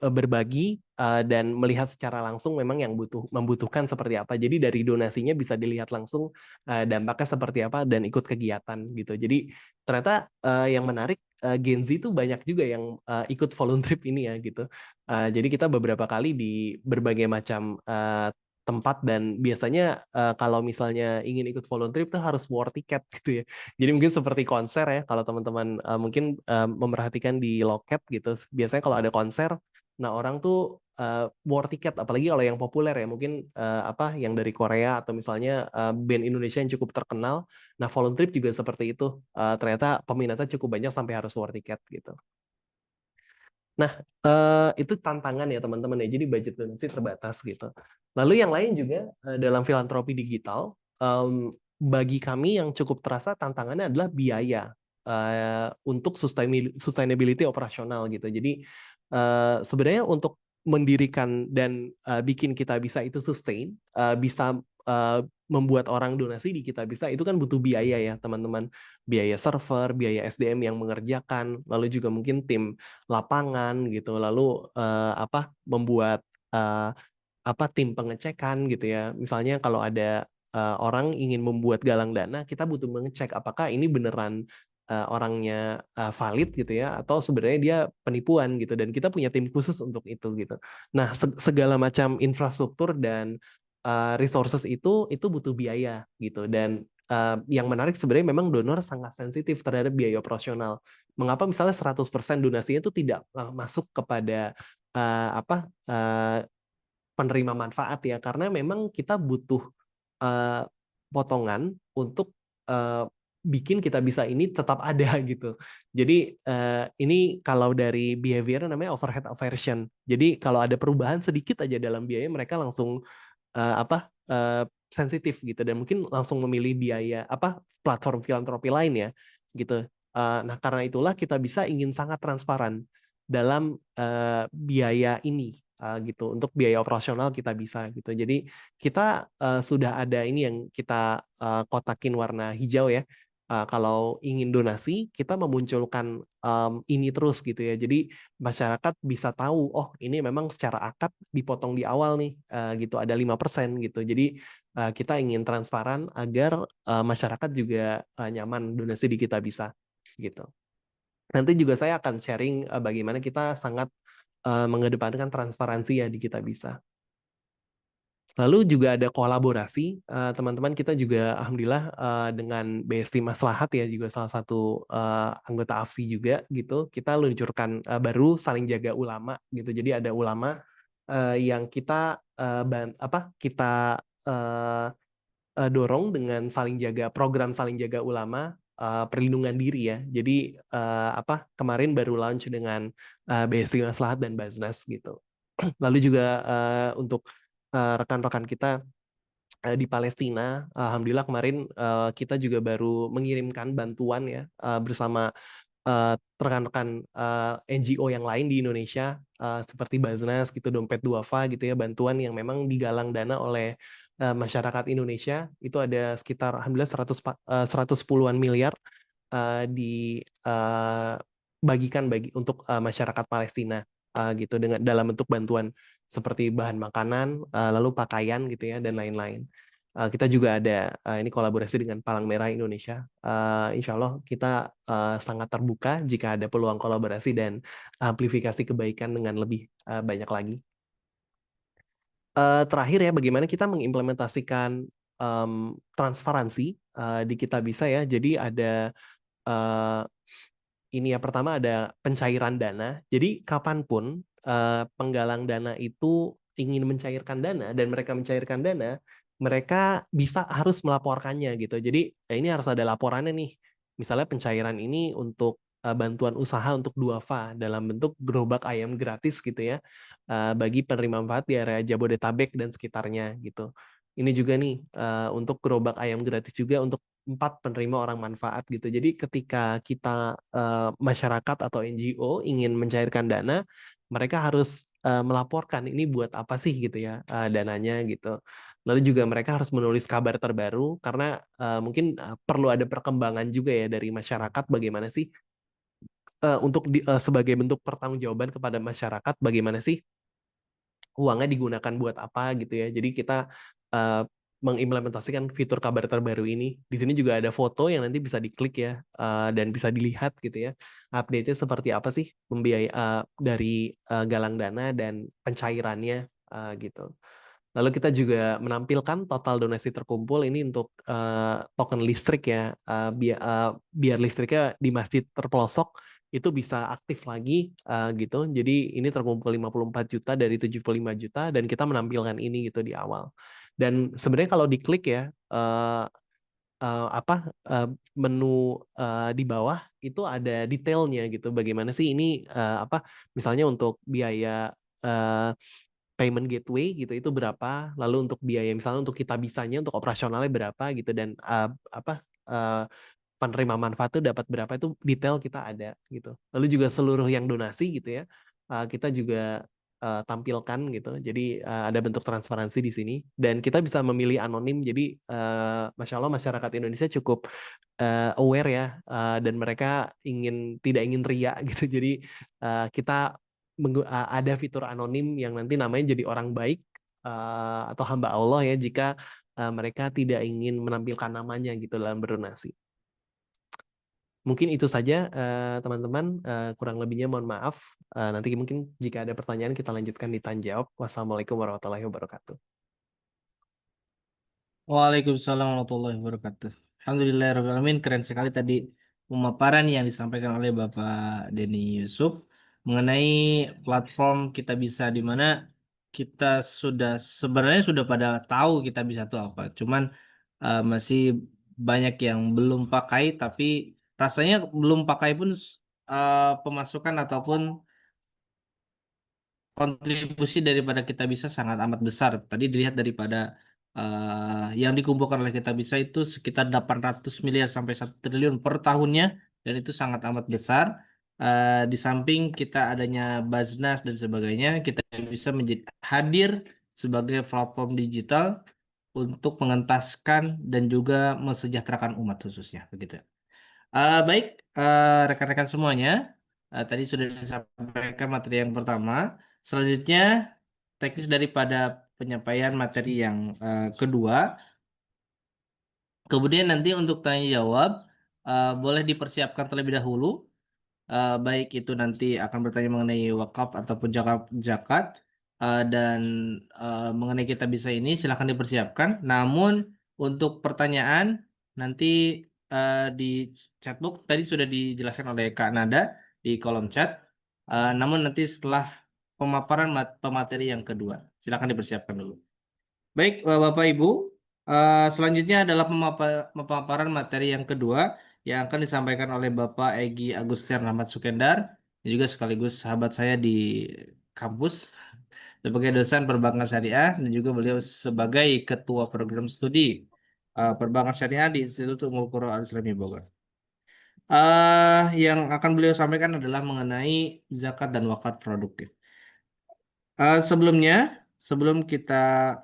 berbagi dan melihat secara langsung memang yang membutuhkan seperti apa. Jadi dari donasinya bisa dilihat langsung dampaknya seperti apa dan ikut kegiatan gitu. Jadi ternyata yang menarik, Gen Z itu banyak juga yang ikut volunteer trip ini ya gitu. Jadi kita beberapa kali di berbagai macam tempat, dan biasanya kalau misalnya ingin ikut volunteer itu harus war tiket gitu ya. Jadi mungkin seperti konser ya, kalau teman-teman mungkin memperhatikan di loket gitu, biasanya kalau ada konser, nah orang tuh war tiket, apalagi kalau yang populer ya, mungkin yang dari Korea atau misalnya band Indonesia yang cukup terkenal. Nah, volunteer juga seperti itu. Ternyata peminatnya cukup banyak sampai harus war tiket gitu. Nah, itu tantangan ya teman-teman ya. Jadi budget donasi terbatas gitu. Lalu yang lain juga dalam filantropi digital, bagi kami yang cukup terasa tantangannya adalah biaya untuk sustainability operasional gitu. Jadi sebenarnya untuk mendirikan dan bikin Kitabisa itu sustain, bisa membuat orang donasi di Kitabisa itu kan butuh biaya ya teman-teman. Biaya server, biaya SDM yang mengerjakan, lalu juga mungkin tim lapangan gitu, lalu membuat tim pengecekan gitu ya. Misalnya kalau ada orang ingin membuat galang dana, kita butuh mengecek apakah ini beneran orangnya valid gitu ya, atau sebenarnya dia penipuan gitu, dan kita punya tim khusus untuk itu gitu. Nah, segala macam infrastruktur dan resources itu butuh biaya gitu. Dan yang menarik sebenarnya memang donor sangat sensitif terhadap biaya operasional. Mengapa misalnya 100% donasinya itu tidak masuk kepada penerima manfaat ya, karena memang kita butuh potongan untuk bikin Kitabisa ini tetap ada gitu. Jadi ini kalau dari behavior namanya overhead aversion. Jadi kalau ada perubahan sedikit aja dalam biaya, mereka langsung sensitif gitu, dan mungkin langsung memilih biaya platform filantropi lain ya gitu. Nah, karena itulah kita bisa ingin sangat transparan dalam biaya ini gitu. Untuk biaya operasional kita bisa gitu. Jadi kita sudah ada ini yang kita kotakin warna hijau ya. Kalau ingin donasi, kita memunculkan ini terus gitu ya. Jadi masyarakat bisa tahu, oh ini memang secara akad dipotong di awal nih, gitu ada 5% gitu. Jadi kita ingin transparan agar masyarakat juga nyaman donasi di kita bisa gitu. Nanti juga saya akan sharing bagaimana kita sangat mengedepankan transparansi ya di kita bisa. Lalu juga ada kolaborasi, teman-teman kita juga alhamdulillah dengan BSD Maslahat ya juga salah satu anggota AFSI juga gitu. Kita luncurkan baru saling jaga ulama gitu. Jadi ada ulama yang kita kita dorong dengan saling jaga program saling jaga ulama perlindungan diri ya. Jadi kemarin baru launch dengan BSD Maslahat dan Basnas gitu. Lalu juga untuk rekan-rekan kita di Palestina, alhamdulillah kemarin kita juga baru mengirimkan bantuan ya bersama rekan-rekan NGO yang lain di Indonesia seperti Basnas gitu, Dompet Duafa gitu ya, bantuan yang memang digalang dana oleh masyarakat Indonesia. Itu ada sekitar alhamdulillah 110-an miliar dibagikan untuk masyarakat Palestina gitu dengan dalam bentuk bantuan seperti bahan makanan, lalu pakaian gitu ya dan lain-lain. Kita juga ada ini kolaborasi dengan Palang Merah Indonesia. Insya Allah kita sangat terbuka jika ada peluang kolaborasi dan amplifikasi kebaikan dengan lebih banyak lagi. Terakhir ya, bagaimana kita mengimplementasikan transparansi di kita bisa ya. Jadi ada ini ya, pertama ada pencairan dana. Jadi kapanpun penggalang dana itu ingin mencairkan dana dan mereka mencairkan dana, mereka harus melaporkannya gitu. Jadi ini harus ada laporannya nih. Misalnya pencairan ini untuk bantuan usaha untuk duafa dalam bentuk gerobak ayam gratis gitu ya bagi penerima manfaat di area Jabodetabek dan sekitarnya gitu. Ini juga nih untuk gerobak ayam gratis juga untuk 4 penerima orang manfaat gitu. Jadi ketika kita masyarakat atau NGO ingin mencairkan dana, mereka harus melaporkan ini buat apa sih gitu ya dananya gitu. Lalu juga mereka harus menulis kabar terbaru karena mungkin perlu ada perkembangan juga ya dari masyarakat bagaimana sih untuk sebagai bentuk pertanggungjawaban kepada masyarakat bagaimana sih uangnya digunakan buat apa gitu ya. Jadi kita mengimplementasikan fitur kabar terbaru ini. Di sini juga ada foto yang nanti bisa diklik ya dan bisa dilihat gitu ya. Update-nya seperti apa sih dari galang dana dan pencairannya gitu. Lalu kita juga menampilkan total donasi terkumpul ini untuk token listrik ya, biar listriknya di masjid terpelosok itu bisa aktif lagi gitu. Jadi ini terkumpul 54 juta dari 75 juta dan kita menampilkan ini gitu di awal. Dan sebenarnya kalau diklik ya menu di bawah itu ada detailnya gitu. Bagaimana sih ini misalnya untuk biaya payment gateway gitu itu berapa, lalu untuk biaya misalnya untuk kita bisanya untuk operasionalnya berapa gitu dan penerima manfaat itu dapat berapa itu detail kita ada gitu. Lalu juga seluruh yang donasi gitu ya kita juga tampilkan gitu. Jadi ada bentuk transparansi di sini dan kita bisa memilih anonim. Jadi masya Allah masyarakat Indonesia cukup aware ya dan mereka tidak ingin ria gitu. Jadi kita ada fitur anonim yang nanti namanya jadi orang baik atau hamba Allah ya jika mereka tidak ingin menampilkan namanya gitu dalam berdonasi. Mungkin itu saja teman-teman, kurang lebihnya mohon maaf. Nanti mungkin jika ada pertanyaan kita lanjutkan di tanya jawab. Wassalamualaikum warahmatullahi wabarakatuh. Waalaikumsalam warahmatullahi wabarakatuh. Alhamdulillahirrahmanirrahim. Keren sekali tadi pemaparan yang disampaikan oleh Bapak Denny Yusuf mengenai platform Kita Bisa, di mana kita sebenarnya sudah pada tahu Kita Bisa itu apa. Cuman masih banyak yang belum pakai, tapi rasanya belum pakai pun pemasukan ataupun kontribusi daripada Kita Bisa sangat amat besar. Tadi dilihat daripada yang dikumpulkan oleh Kita Bisa itu sekitar 800 miliar sampai 1 triliun per tahunnya dan itu sangat amat besar. Di samping kita adanya Baznas dan sebagainya, kita bisa menjadi hadir sebagai platform digital untuk mengentaskan dan juga mensejahterakan umat khususnya begitu. Baik, rekan-rekan semuanya, tadi sudah disampaikan materi yang pertama. Selanjutnya, teknis daripada penyampaian materi yang kedua. Kemudian nanti untuk tanya jawab, boleh dipersiapkan terlebih dahulu. Baik itu nanti akan bertanya mengenai wakaf ataupun zakat, dan mengenai kita bisa ini silahkan dipersiapkan. Namun untuk pertanyaan nanti di chatbox tadi sudah dijelaskan oleh Kak Nada di kolom chat. Namun nanti setelah pemaparan pemateri yang kedua, silahkan dipersiapkan dulu. Baik, Bapak Ibu, selanjutnya adalah pemaparan materi yang kedua yang akan disampaikan oleh Bapak Egy Agustian Rahmat Sukendar, yang juga sekaligus sahabat saya di kampus sebagai dosen perbankan syariah dan juga beliau sebagai ketua program studi perbankan syariah di Institut Ummul Qura Al-Islami Bogor. Yang akan beliau sampaikan adalah mengenai zakat dan wakaf produktif. Sebelum kita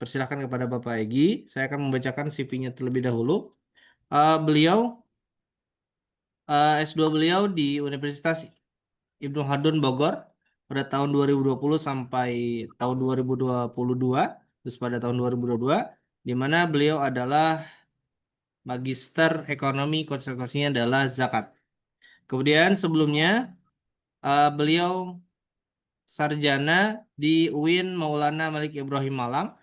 persilahkan kepada Bapak Egy, saya akan membacakan CV-nya terlebih dahulu. Beliau S2 beliau di Universitas Ibnu Khaldun Bogor pada tahun 2020 sampai tahun 2022, terus pada tahun 2022, di mana beliau adalah Magister Ekonomi, konsentrasinya adalah zakat. Kemudian sebelumnya beliau sarjana di UIN Maulana Malik Ibrahim Malang,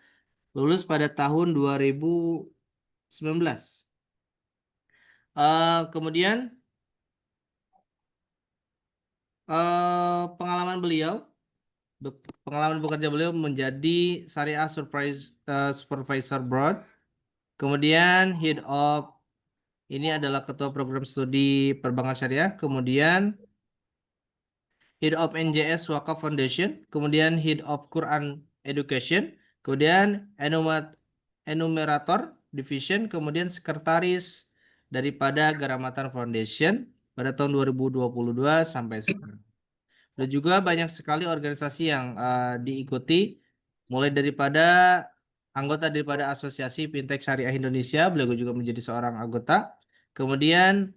lulus pada tahun 2019. Kemudian pengalaman bekerja beliau menjadi Syariah Supervisor Board, kemudian Head of, ini adalah ketua program studi perbankan syariah, kemudian Head of NJS Wakaf Foundation, kemudian Head of Quran Education, kemudian Enumerator Division, kemudian Sekretaris daripada Garamatan Foundation pada tahun 2022 sampai sekarang. Dan juga banyak sekali organisasi yang diikuti, mulai daripada anggota daripada Asosiasi Fintech Syariah Indonesia, beliau juga menjadi seorang anggota. Kemudian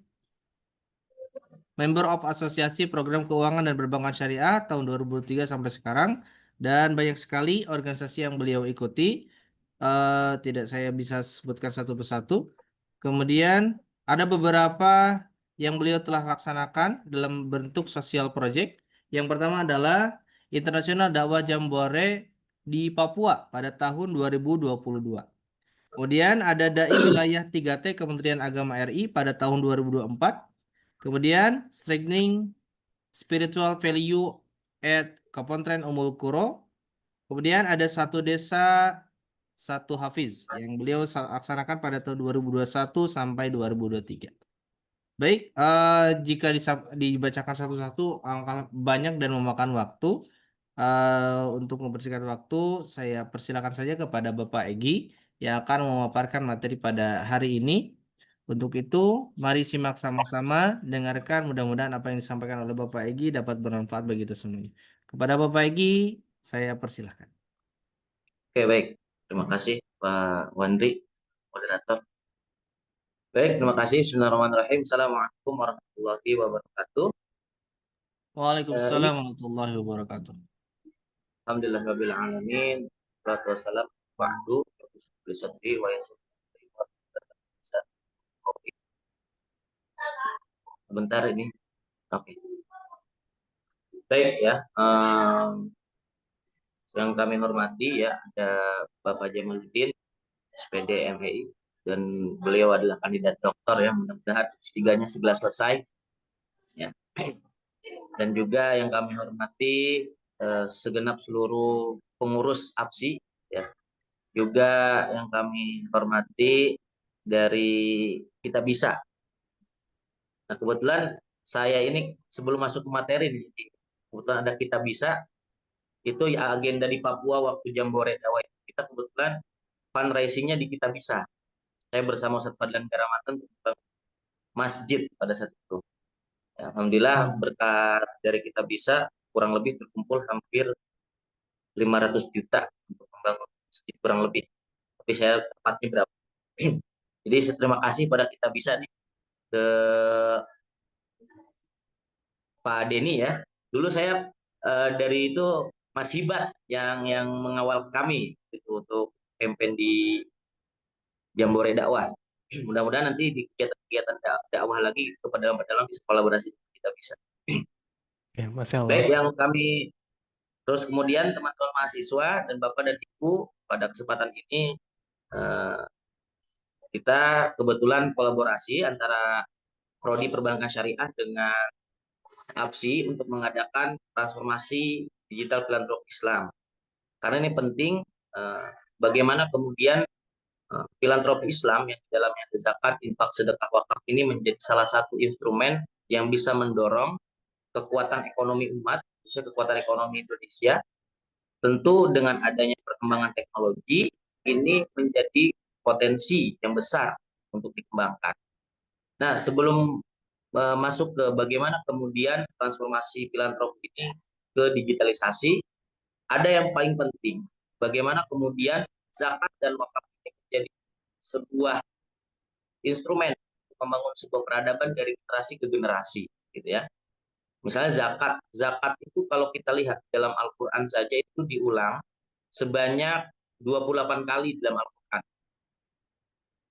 Member of Asosiasi Program Keuangan dan Perbankan Syariah tahun 2003 sampai sekarang, dan banyak sekali organisasi yang beliau ikuti. Tidak saya bisa sebutkan satu persatu. Kemudian ada beberapa yang beliau telah laksanakan dalam bentuk social project. Yang pertama adalah Internasional Dakwah Jambore di Papua pada tahun 2022. Kemudian ada Dai Wilayah 3T Kementerian Agama RI pada tahun 2024. Kemudian Strengthening Spiritual Value at Kapontren Ummul Qura. Kemudian ada Satu Desa Satu Hafiz yang beliau laksanakan pada tahun 2021 sampai 2023. Baik, jika dibacakan satu-satu angka banyak dan memakan waktu. Untuk membersihkan waktu, saya persilakan saja kepada Bapak Egy yang akan memaparkan materi pada hari ini. Untuk itu, mari simak sama-sama, dengarkan, mudah-mudahan apa yang disampaikan oleh Bapak Egy dapat bermanfaat bagi kita semuanya. Kepada Bapak Egy, saya persilahkan. Oke, baik. Terima kasih Pak Wandri, moderator. Baik, terima kasih. Bismillahirrahmanirrahim. Assalamualaikum warahmatullahi wabarakatuh. Waalaikumsalam warahmatullahi wabarakatuh. Alhamdulillahirabbil alamin. Wassalatu wassalamu ba'du. Bismillahirrahmanirrahim. Wa Sebentar ini. Oke. Baik ya. Yang kami hormati ya, ada Bapak Jamaluddin, SPD MHI, dan beliau adalah kandidat doktor ya, mudah-mudahan S3-nya segera selesai ya. Dan juga yang kami hormati segenap seluruh pengurus APSI ya, juga yang kami hormati dari Kita Bisa. Nah, kebetulan saya ini sebelum masuk ke materi nih, kebetulan ada Kita Bisa, itu agenda di Papua waktu Jambore Dakwah kita, kebetulan fundraisingnya di Kita Bisa. Saya bersama Ustadz Fadlan Garamatan masjid pada saat itu. Ya, alhamdulillah berkat dari kita bisa kurang lebih terkumpul hampir 500 juta untuk membangun masjid kurang lebih. Tapi saya tepatnya berapa? Jadi terima kasih pada kita bisa nih ke Pak Denny ya. Dulu saya dari itu Mas Hibat yang mengawal kami itu untuk campaign di Jambore dakwah. Mudah-mudahan nanti di kegiatan-kegiatan dakwah lagi kepada dalam bisa kolaborasi kita bisa. Ya, Masya Allah. Baik, yang kami terus kemudian teman-teman mahasiswa dan Bapak dan Ibu pada kesempatan ini eh, kita kebetulan kolaborasi antara Prodi Perbankan Syariah dengan APSI untuk mengadakan transformasi digital filantropi Islam. Karena ini penting bagaimana kemudian filantropi Islam yang di dalamnya ada zakat, infak, sedekah, wakaf ini menjadi salah satu instrumen yang bisa mendorong kekuatan ekonomi umat, khususnya kekuatan ekonomi Indonesia. Tentu dengan adanya perkembangan teknologi ini menjadi potensi yang besar untuk dikembangkan. Nah, sebelum masuk ke bagaimana kemudian transformasi filantropi ini ke digitalisasi, ada yang paling penting, bagaimana kemudian zakat dan wakaf ini menjadi sebuah instrumen untuk membangun sebuah peradaban dari generasi ke generasi, gitu ya. Misalnya zakat itu kalau kita lihat dalam Al-Quran saja itu diulang sebanyak 28 kali dalam Al-Quran.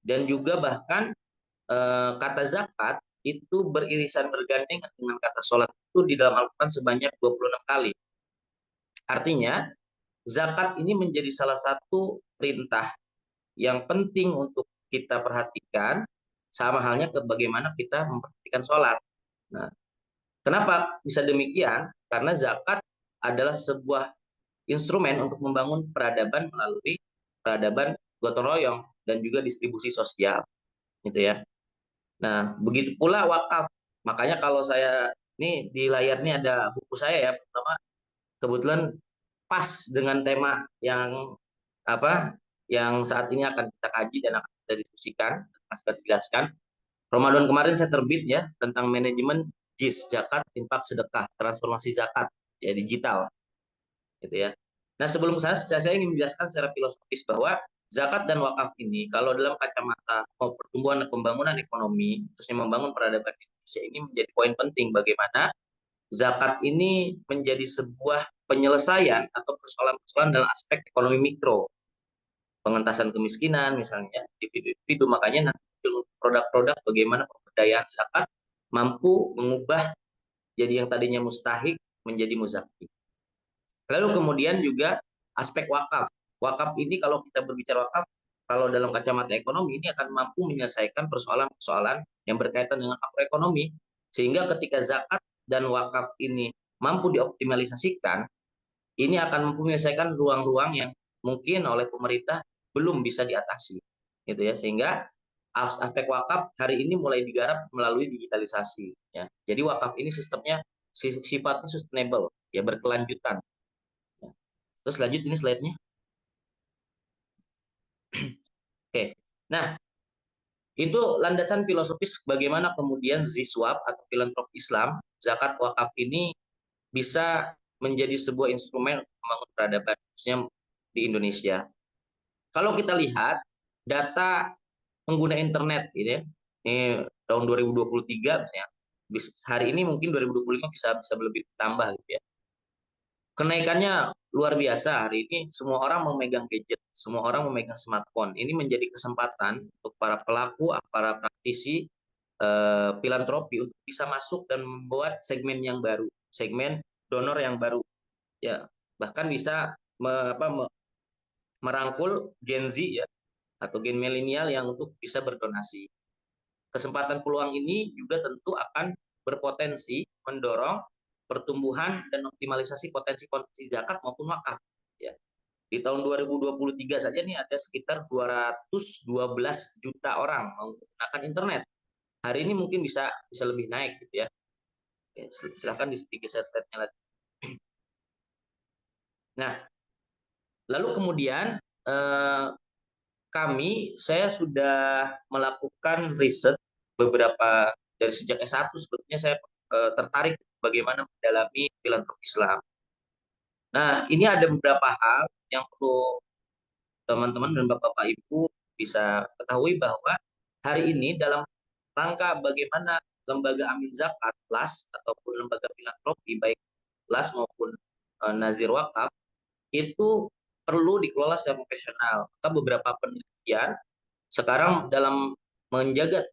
Dan juga bahkan kata zakat itu beririsan bergandengan dengan kata sholat itu di dalam Al-Quran sebanyak 26 kali. Artinya zakat ini menjadi salah satu perintah yang penting untuk kita perhatikan, sama halnya ke bagaimana kita memperhatikan sholat. Nah, kenapa bisa demikian? Karena zakat adalah sebuah instrumen untuk membangun peradaban melalui peradaban gotong royong dan juga distribusi sosial, gitu ya. Nah, begitu pula wakaf. Makanya kalau saya ini di layar ini ada buku saya ya, pertama kebetulan pas dengan tema yang apa yang saat ini akan kita kaji dan akan kita diskusikan, saya jelaskan. Ramadan kemarin saya terbit ya tentang manajemen JIS, zakat, infak, sedekah, transformasi zakat ya digital, gitu ya. Nah, sebelum saya ingin menjelaskan secara filosofis bahwa zakat dan wakaf ini kalau dalam kacamata pertumbuhan dan pembangunan ekonomi, khususnya membangun peradaban Indonesia ini menjadi poin penting bagaimana zakat ini menjadi sebuah penyelesaian atau persoalan-persoalan dalam aspek ekonomi mikro, pengentasan kemiskinan misalnya individu-individu. Makanya nanti muncul produk-produk bagaimana pemberdayaan zakat mampu mengubah jadi yang tadinya mustahik menjadi muzaki. Lalu kemudian juga aspek wakaf. Wakaf ini kalau kita berbicara wakaf, kalau dalam kacamata ekonomi ini akan mampu menyelesaikan persoalan-persoalan yang berkaitan dengan makroekonomi. Sehingga ketika zakat dan wakaf ini mampu dioptimalisasikan, ini akan mampu menyelesaikan ruang-ruang yang mungkin oleh pemerintah belum bisa diatasi, gitu ya. Sehingga aspek wakaf hari ini mulai digarap melalui digitalisasi. Ya. Jadi wakaf ini sistemnya sifatnya sustainable, ya berkelanjutan. Terus lanjut ini slide-nya. Oke. Nah, itu landasan filosofis bagaimana kemudian ZISWAP atau filantropi Islam, zakat wakaf ini bisa menjadi sebuah instrumen membangun peradaban khususnya di Indonesia. Kalau kita lihat data pengguna internet gitu ya. Ini tahun 2023 misalnya. Hari ini mungkin 2025 bisa lebih tambah gitu ya. Kenaikannya luar biasa hari ini, semua orang memegang gadget, semua orang memegang smartphone. Ini menjadi kesempatan untuk para pelaku, para praktisi filantropi untuk bisa masuk dan membuat segmen yang baru, segmen donor yang baru. Ya, bahkan bisa merangkul Gen Z ya atau gen milenial yang untuk bisa berdonasi. Kesempatan peluang ini juga tentu akan berpotensi mendorong pertumbuhan dan optimalisasi potensi zakat maupun wakaf. Ya. Di tahun 2023 saja nih ada sekitar 212 juta orang menggunakan internet. Hari ini mungkin bisa lebih naik gitu ya. Oke, silahkan digeser slide-nya lagi. Nah, lalu kemudian saya sudah melakukan riset beberapa dari sejak S1 sebetulnya saya tertarik bagaimana mendalami filantropi Islam. Nah, ini ada beberapa hal yang perlu teman-teman dan Bapak Ibu bisa ketahui bahwa hari ini dalam rangka bagaimana lembaga amil zakat, LAS ataupun lembaga filantropi baik LAS maupun nazir wakaf itu perlu dikelola secara profesional. Maka beberapa penelitian sekarang dalam menjaga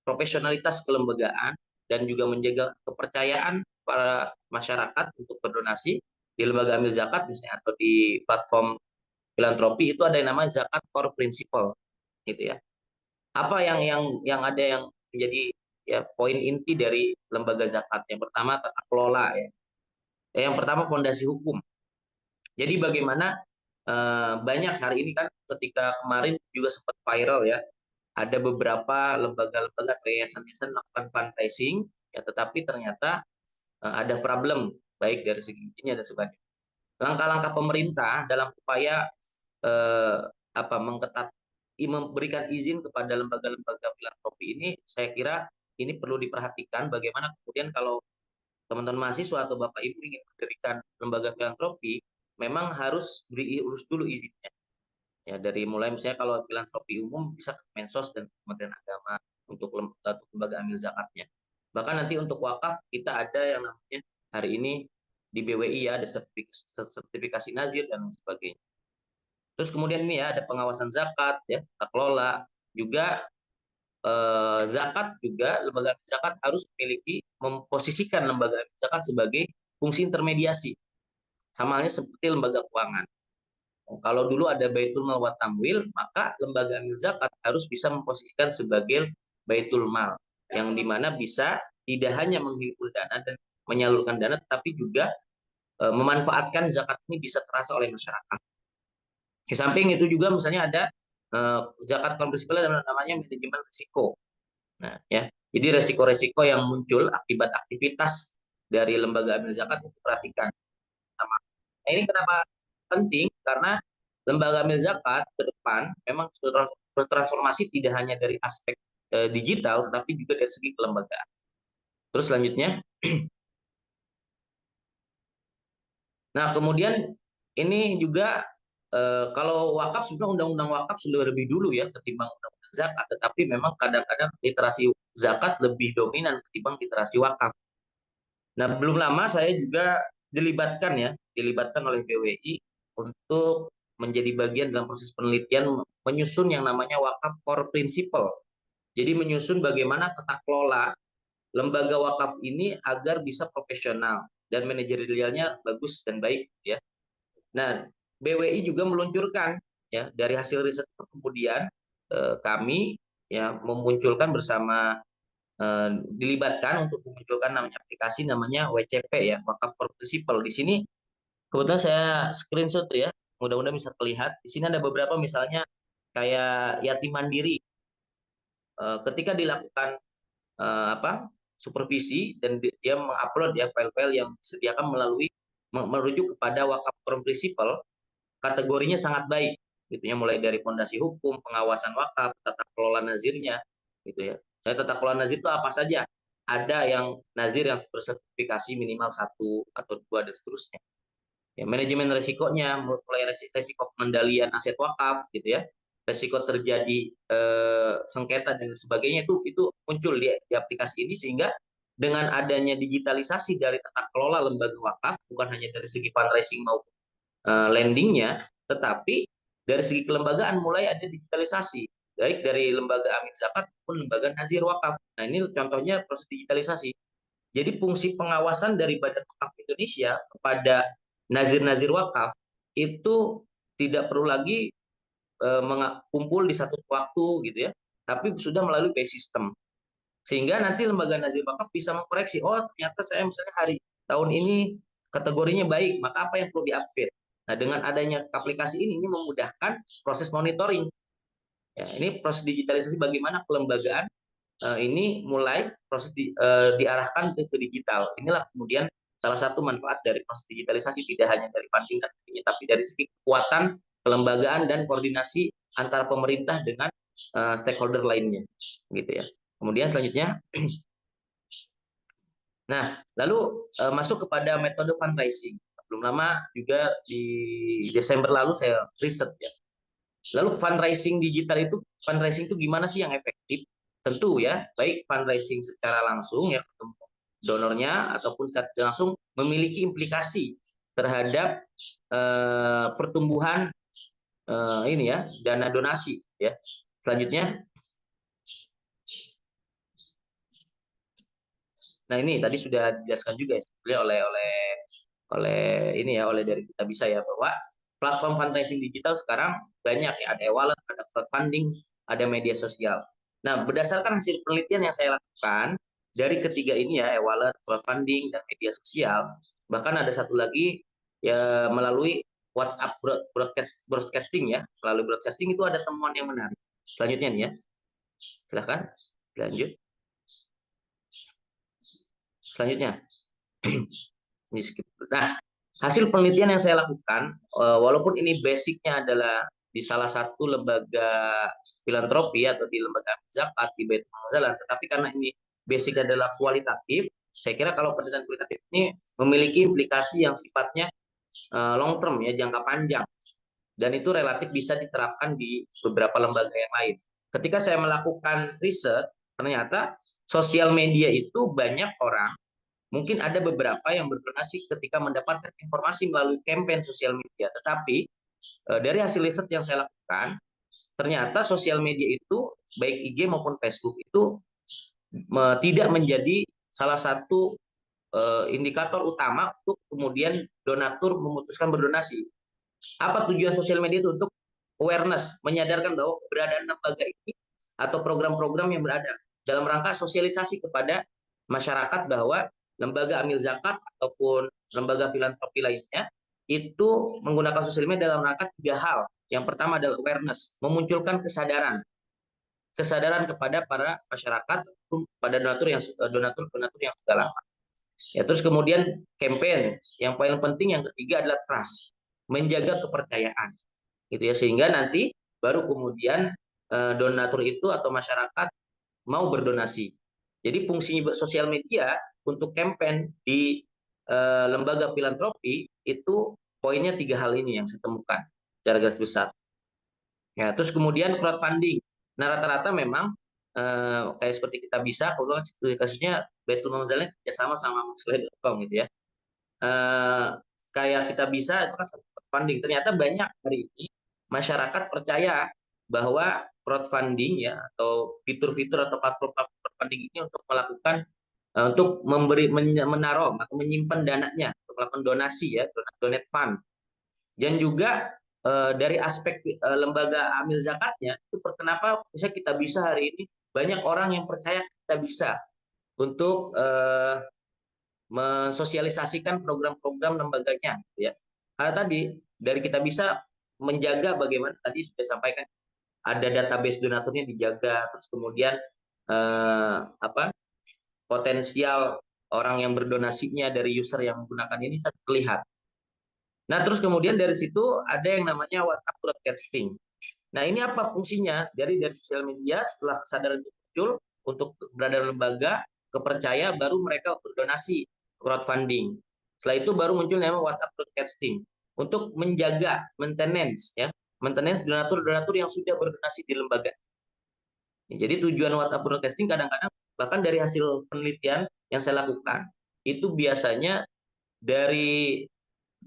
profesionalitas kelembagaan dan juga menjaga kepercayaan para masyarakat untuk berdonasi di lembaga amil zakat misalnya atau di platform filantropi itu ada yang namanya zakat core principle gitu ya. Apa yang ada yang menjadi ya poin inti dari lembaga zakat? Yang pertama tata kelola ya. Yang pertama fondasi hukum. Jadi bagaimana banyak hari ini kan ketika kemarin juga sempat viral ya, ada beberapa lembaga-lembaga yayasan-yayasan melakukan fundraising ya, tetapi ternyata ada problem baik dari segi izinnya dan sebagainya. Langkah-langkah pemerintah dalam upaya memberikan izin kepada lembaga-lembaga filantropi ini, saya kira ini perlu diperhatikan bagaimana kemudian kalau teman-teman mahasiswa atau Bapak Ibu ingin mendirikan lembaga filantropi, memang harus diurus dulu izinnya. Ya, dari mulai misalnya kalau filantropi umum bisa ke Mensos dan Kementerian Agama untuk lembaga amil zakatnya. Bahkan nanti untuk wakaf kita ada yang namanya hari ini di BWI ya, ada sertifikasi nazir dan sebagainya. Terus kemudian ini ya ada pengawasan zakat ya, tata kelola, juga zakat juga lembaga zakat harus memposisikan lembaga zakat sebagai fungsi intermediasi. Sama halnya seperti lembaga keuangan. Kalau dulu ada Baitul Mal wa Tamwil, maka lembaga amil zakat harus bisa memposisikan sebagai Baitul Mal, yang dimana bisa tidak hanya menghimpun dana dan menyalurkan dana, tetapi juga memanfaatkan zakat ini bisa terasa oleh masyarakat. Di samping itu juga misalnya ada zakat prinsipal dan namanya manajemen risiko. Nah, ya, jadi resiko-resiko yang muncul akibat aktivitas dari lembaga amil zakat itu perhatikan. Nah, ini kenapa penting? Karena lembaga amil zakat ke depan memang bertransformasi tidak hanya dari aspek digital, tetapi juga dari segi kelembagaan. Terus selanjutnya, nah kemudian ini juga kalau wakaf sebenarnya undang-undang wakaf sudah lebih dulu ya ketimbang undang-undang zakat, tetapi memang kadang-kadang literasi zakat lebih dominan ketimbang literasi wakaf. Nah, belum lama saya juga dilibatkan oleh BWI untuk menjadi bagian dalam proses penelitian menyusun yang namanya wakaf core principle. Jadi menyusun bagaimana tata kelola lembaga wakaf ini agar bisa profesional dan manajerialnya bagus dan baik ya. Nah, BWI juga meluncurkan ya dari hasil riset itu kemudian kami ya memunculkan bersama dilibatkan untuk memunculkan namanya aplikasi namanya WCP ya, Wakaf Core Principle. Di sini kebetulan saya screenshot ya, mudah-mudahan bisa terlihat. Di sini ada beberapa misalnya kayak yatim mandiri. Ketika dilakukan supervisi dan dia mengupload ya file-file yang disediakan merujuk kepada Wakaf Core Principle, kategorinya sangat baik gitu ya, mulai dari fondasi hukum, pengawasan wakaf, tata kelola nazirnya gitu ya. Saya tata kelola nazir itu apa saja? Ada yang nazir yang bersertifikasi minimal 1 atau 2 dan seterusnya. Ya, manajemen resikonya mulai resiko pengendalian aset wakaf gitu ya. Resiko terjadi sengketa dan sebagainya itu muncul di aplikasi ini, sehingga dengan adanya digitalisasi dari tata kelola lembaga wakaf, bukan hanya dari segi fundraising maupun lendingnya, tetapi dari segi kelembagaan mulai ada digitalisasi, baik dari lembaga amil zakat maupun lembaga nazir wakaf. Nah, ini contohnya proses digitalisasi. Jadi fungsi pengawasan dari Badan Wakaf Indonesia kepada nazir-nazir wakaf itu tidak perlu lagi kumpul di satu waktu gitu ya, tapi sudah melalui by system. Sehingga nanti lembaga nazir wakaf bisa mengkoreksi, oh ternyata saya misalnya tahun ini kategorinya baik, maka apa yang perlu di-upgrade. Nah, dengan adanya aplikasi ini memudahkan proses monitoring. Ya, ini proses digitalisasi bagaimana kelembagaan ini mulai proses diarahkan ke digital. Inilah kemudian salah satu manfaat dari proses digitalisasi, tidak hanya dari funding dan sebagainya, tapi dari segi kekuatan kelembagaan dan koordinasi antara pemerintah dengan stakeholder lainnya, gitu ya. Kemudian selanjutnya, nah lalu masuk kepada metode fundraising. Belum lama juga di Desember lalu saya riset ya. Lalu fundraising itu gimana sih yang efektif? Tentu ya, baik fundraising secara langsung ya ketemu donornya ataupun secara tidak langsung memiliki implikasi terhadap pertumbuhan ini ya, dana donasi ya. Selanjutnya, nah ini tadi sudah dijelaskan juga ya sebenarnya oleh dari kita bisa ya, bahwa platform fundraising digital sekarang banyak ya, ada e-wallet, ada crowdfunding, ada media sosial. Nah, berdasarkan hasil penelitian yang saya lakukan dari ketiga ini ya, e-wallet, crowdfunding, dan media sosial, bahkan ada satu lagi ya melalui WhatsApp broadcasting ya, melalui broadcasting itu ada temuan yang menarik. Selanjutnya nih ya, silahkan lanjut. Selanjutnya. Nah, hasil penelitian yang saya lakukan, walaupun ini basicnya adalah di salah satu lembaga filantropi atau di lembaga zakat di Baitul Mal Zalan, tetapi karena ini basic adalah kualitatif, saya kira kalau penelitian kualitatif ini memiliki implikasi yang sifatnya long term ya, jangka panjang, dan itu relatif bisa diterapkan di beberapa lembaga yang lain. Ketika saya melakukan riset, ternyata sosial media itu banyak orang. Mungkin ada beberapa yang berdonasi ketika mendapatkan informasi melalui campaign sosial media. Tetapi dari hasil riset yang saya lakukan, ternyata sosial media itu, baik IG maupun Facebook itu tidak menjadi salah satu indikator utama untuk kemudian donatur memutuskan berdonasi. Apa tujuan sosial media itu? Untuk awareness, menyadarkan bahwa keberadaan lembaga ini atau program-program yang berada dalam rangka sosialisasi kepada masyarakat bahwa lembaga amil zakat ataupun lembaga filantropi lainnya itu menggunakan sosial media dalam rangka 3 hal. Yang pertama adalah awareness, memunculkan kesadaran kepada para masyarakat, pada donatur yang sudah lama. Ya, terus kemudian campaign, yang paling penting yang ketiga adalah trust, menjaga kepercayaan. Gitu ya, sehingga nanti baru kemudian donatur itu atau masyarakat mau berdonasi. Jadi fungsinya sosial media untuk campaign di lembaga filantropi itu poinnya 3 hal ini yang saya temukan secara garis besar. Ya, terus kemudian crowdfunding. Nah, rata-rata memang kayak seperti kita bisa, kalau kasusnya Baitul Mal Zalan kerjasama sama Muslim.com gitu ya. Kayak kita bisa itu kan crowdfunding. Ternyata banyak hari ini masyarakat percaya bahwa crowdfunding ya atau fitur-fitur atau platform crowdfunding ini untuk melakukan untuk menaruh atau menyimpan dananya untuk melakukan donasi ya, donate fund. Dan juga dari aspek lembaga amil zakatnya itu kenapa kita bisa hari ini banyak orang yang percaya kita bisa untuk mensosialisasikan program-program lembaganya ya. Karena tadi dari kita bisa menjaga bagaimana tadi sudah sampaikan ada database donaturnya dijaga, terus kemudian potensial orang yang berdonasinya dari user yang menggunakan ini sangat terlihat. Nah, terus kemudian dari situ ada yang namanya WhatsApp broadcasting. Nah, ini apa fungsinya? Dari sosial media setelah kesadaran muncul untuk keberadaan lembaga, kepercaya, baru mereka berdonasi crowdfunding. Setelah itu baru muncul nama WhatsApp broadcasting untuk menjaga maintenance donatur-donatur yang sudah berdonasi di lembaga. Jadi tujuan WhatsApp broadcasting kadang-kadang bahkan dari hasil penelitian yang saya lakukan itu biasanya dari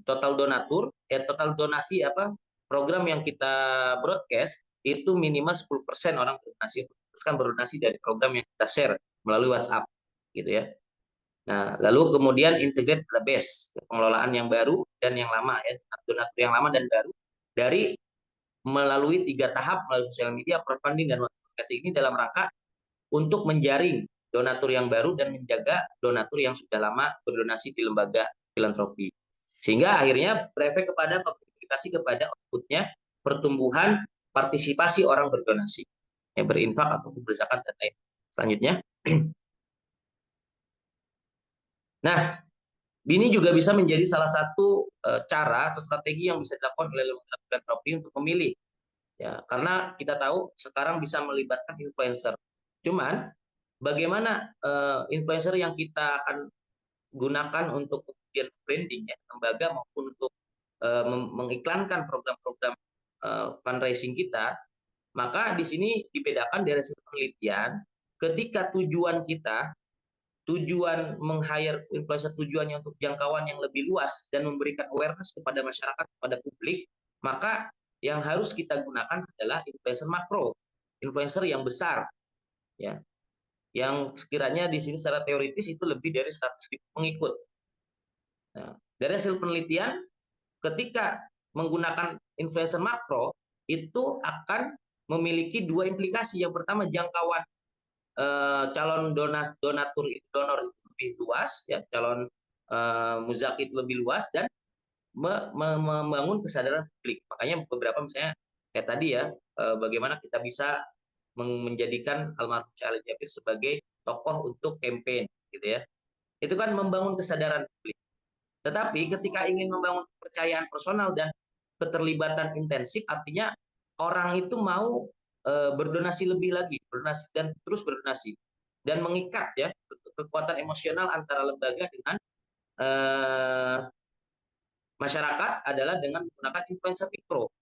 total total donasi program yang kita broadcast itu minimal 10% orang berdonasi dari program yang kita share melalui WhatsApp gitu ya. Nah, lalu kemudian integrate database, pengelolaan yang baru dan yang lama ya, donatur yang lama dan baru dari melalui 3 tahap melalui sosial media, crowdfunding dan WhatsApp ini dalam rangka untuk menjaring donatur yang baru dan menjaga donatur yang sudah lama berdonasi di lembaga filantropi. Sehingga akhirnya berefek kepada multiplikasi kepada outputnya pertumbuhan partisipasi orang berdonasi, ya, berinfak atau berzakat dan lain. Selanjutnya. Nah, ini juga bisa menjadi salah satu cara atau strategi yang bisa dilakukan oleh lembaga filantropi untuk memilih. Ya, karena kita tahu sekarang bisa melibatkan influencer. Cuman bagaimana influencer yang kita akan gunakan untuk kemudian branding ya, lembaga maupun untuk mengiklankan program-program fundraising kita, maka di sini dibedakan dari hasil penelitian ketika tujuan meng-hire influencer tujuannya untuk jangkauan yang lebih luas dan memberikan awareness kepada masyarakat, kepada publik, maka yang harus kita gunakan adalah influencer makro, influencer yang besar, ya, yang sekiranya di sini secara teoritis itu lebih dari 100.000 pengikut. Nah, dari hasil penelitian, ketika menggunakan influencer makro, itu akan memiliki dua implikasi. Yang pertama, jangkauan calon donor itu lebih luas, ya, calon muzaki itu lebih luas, dan membangun kesadaran publik. Makanya beberapa misalnya kayak tadi ya, bagaimana kita bisa menjadikan almarhum Syekh Ali Jabir sebagai tokoh untuk campaign, gitu ya. Itu kan membangun kesadaran publik. Tetapi ketika ingin membangun kepercayaan personal dan keterlibatan intensif, artinya orang itu mau berdonasi lebih lagi, berdonasi dan terus berdonasi, dan mengikat ya kekuatan emosional antara lembaga dengan masyarakat adalah dengan menggunakan influencer mikro.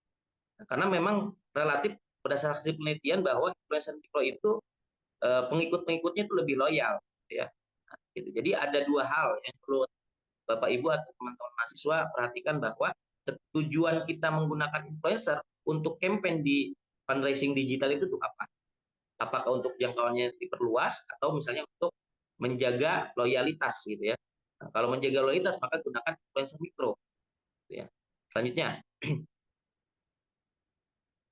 Karena memang relatif berdasarkan hasil penelitian bahwa influencer mikro itu pengikut-pengikutnya itu lebih loyal, ya. Nah, gitu. Jadi ada dua hal yang perlu Bapak Ibu atau teman-teman mahasiswa perhatikan, bahwa tujuan kita menggunakan influencer untuk campaign di fundraising digital itu untuk apa? Apakah untuk jangkauannya diperluas atau misalnya untuk menjaga loyalitas, gitu ya. Nah, kalau menjaga loyalitas maka gunakan influencer mikro, gitu ya. Selanjutnya,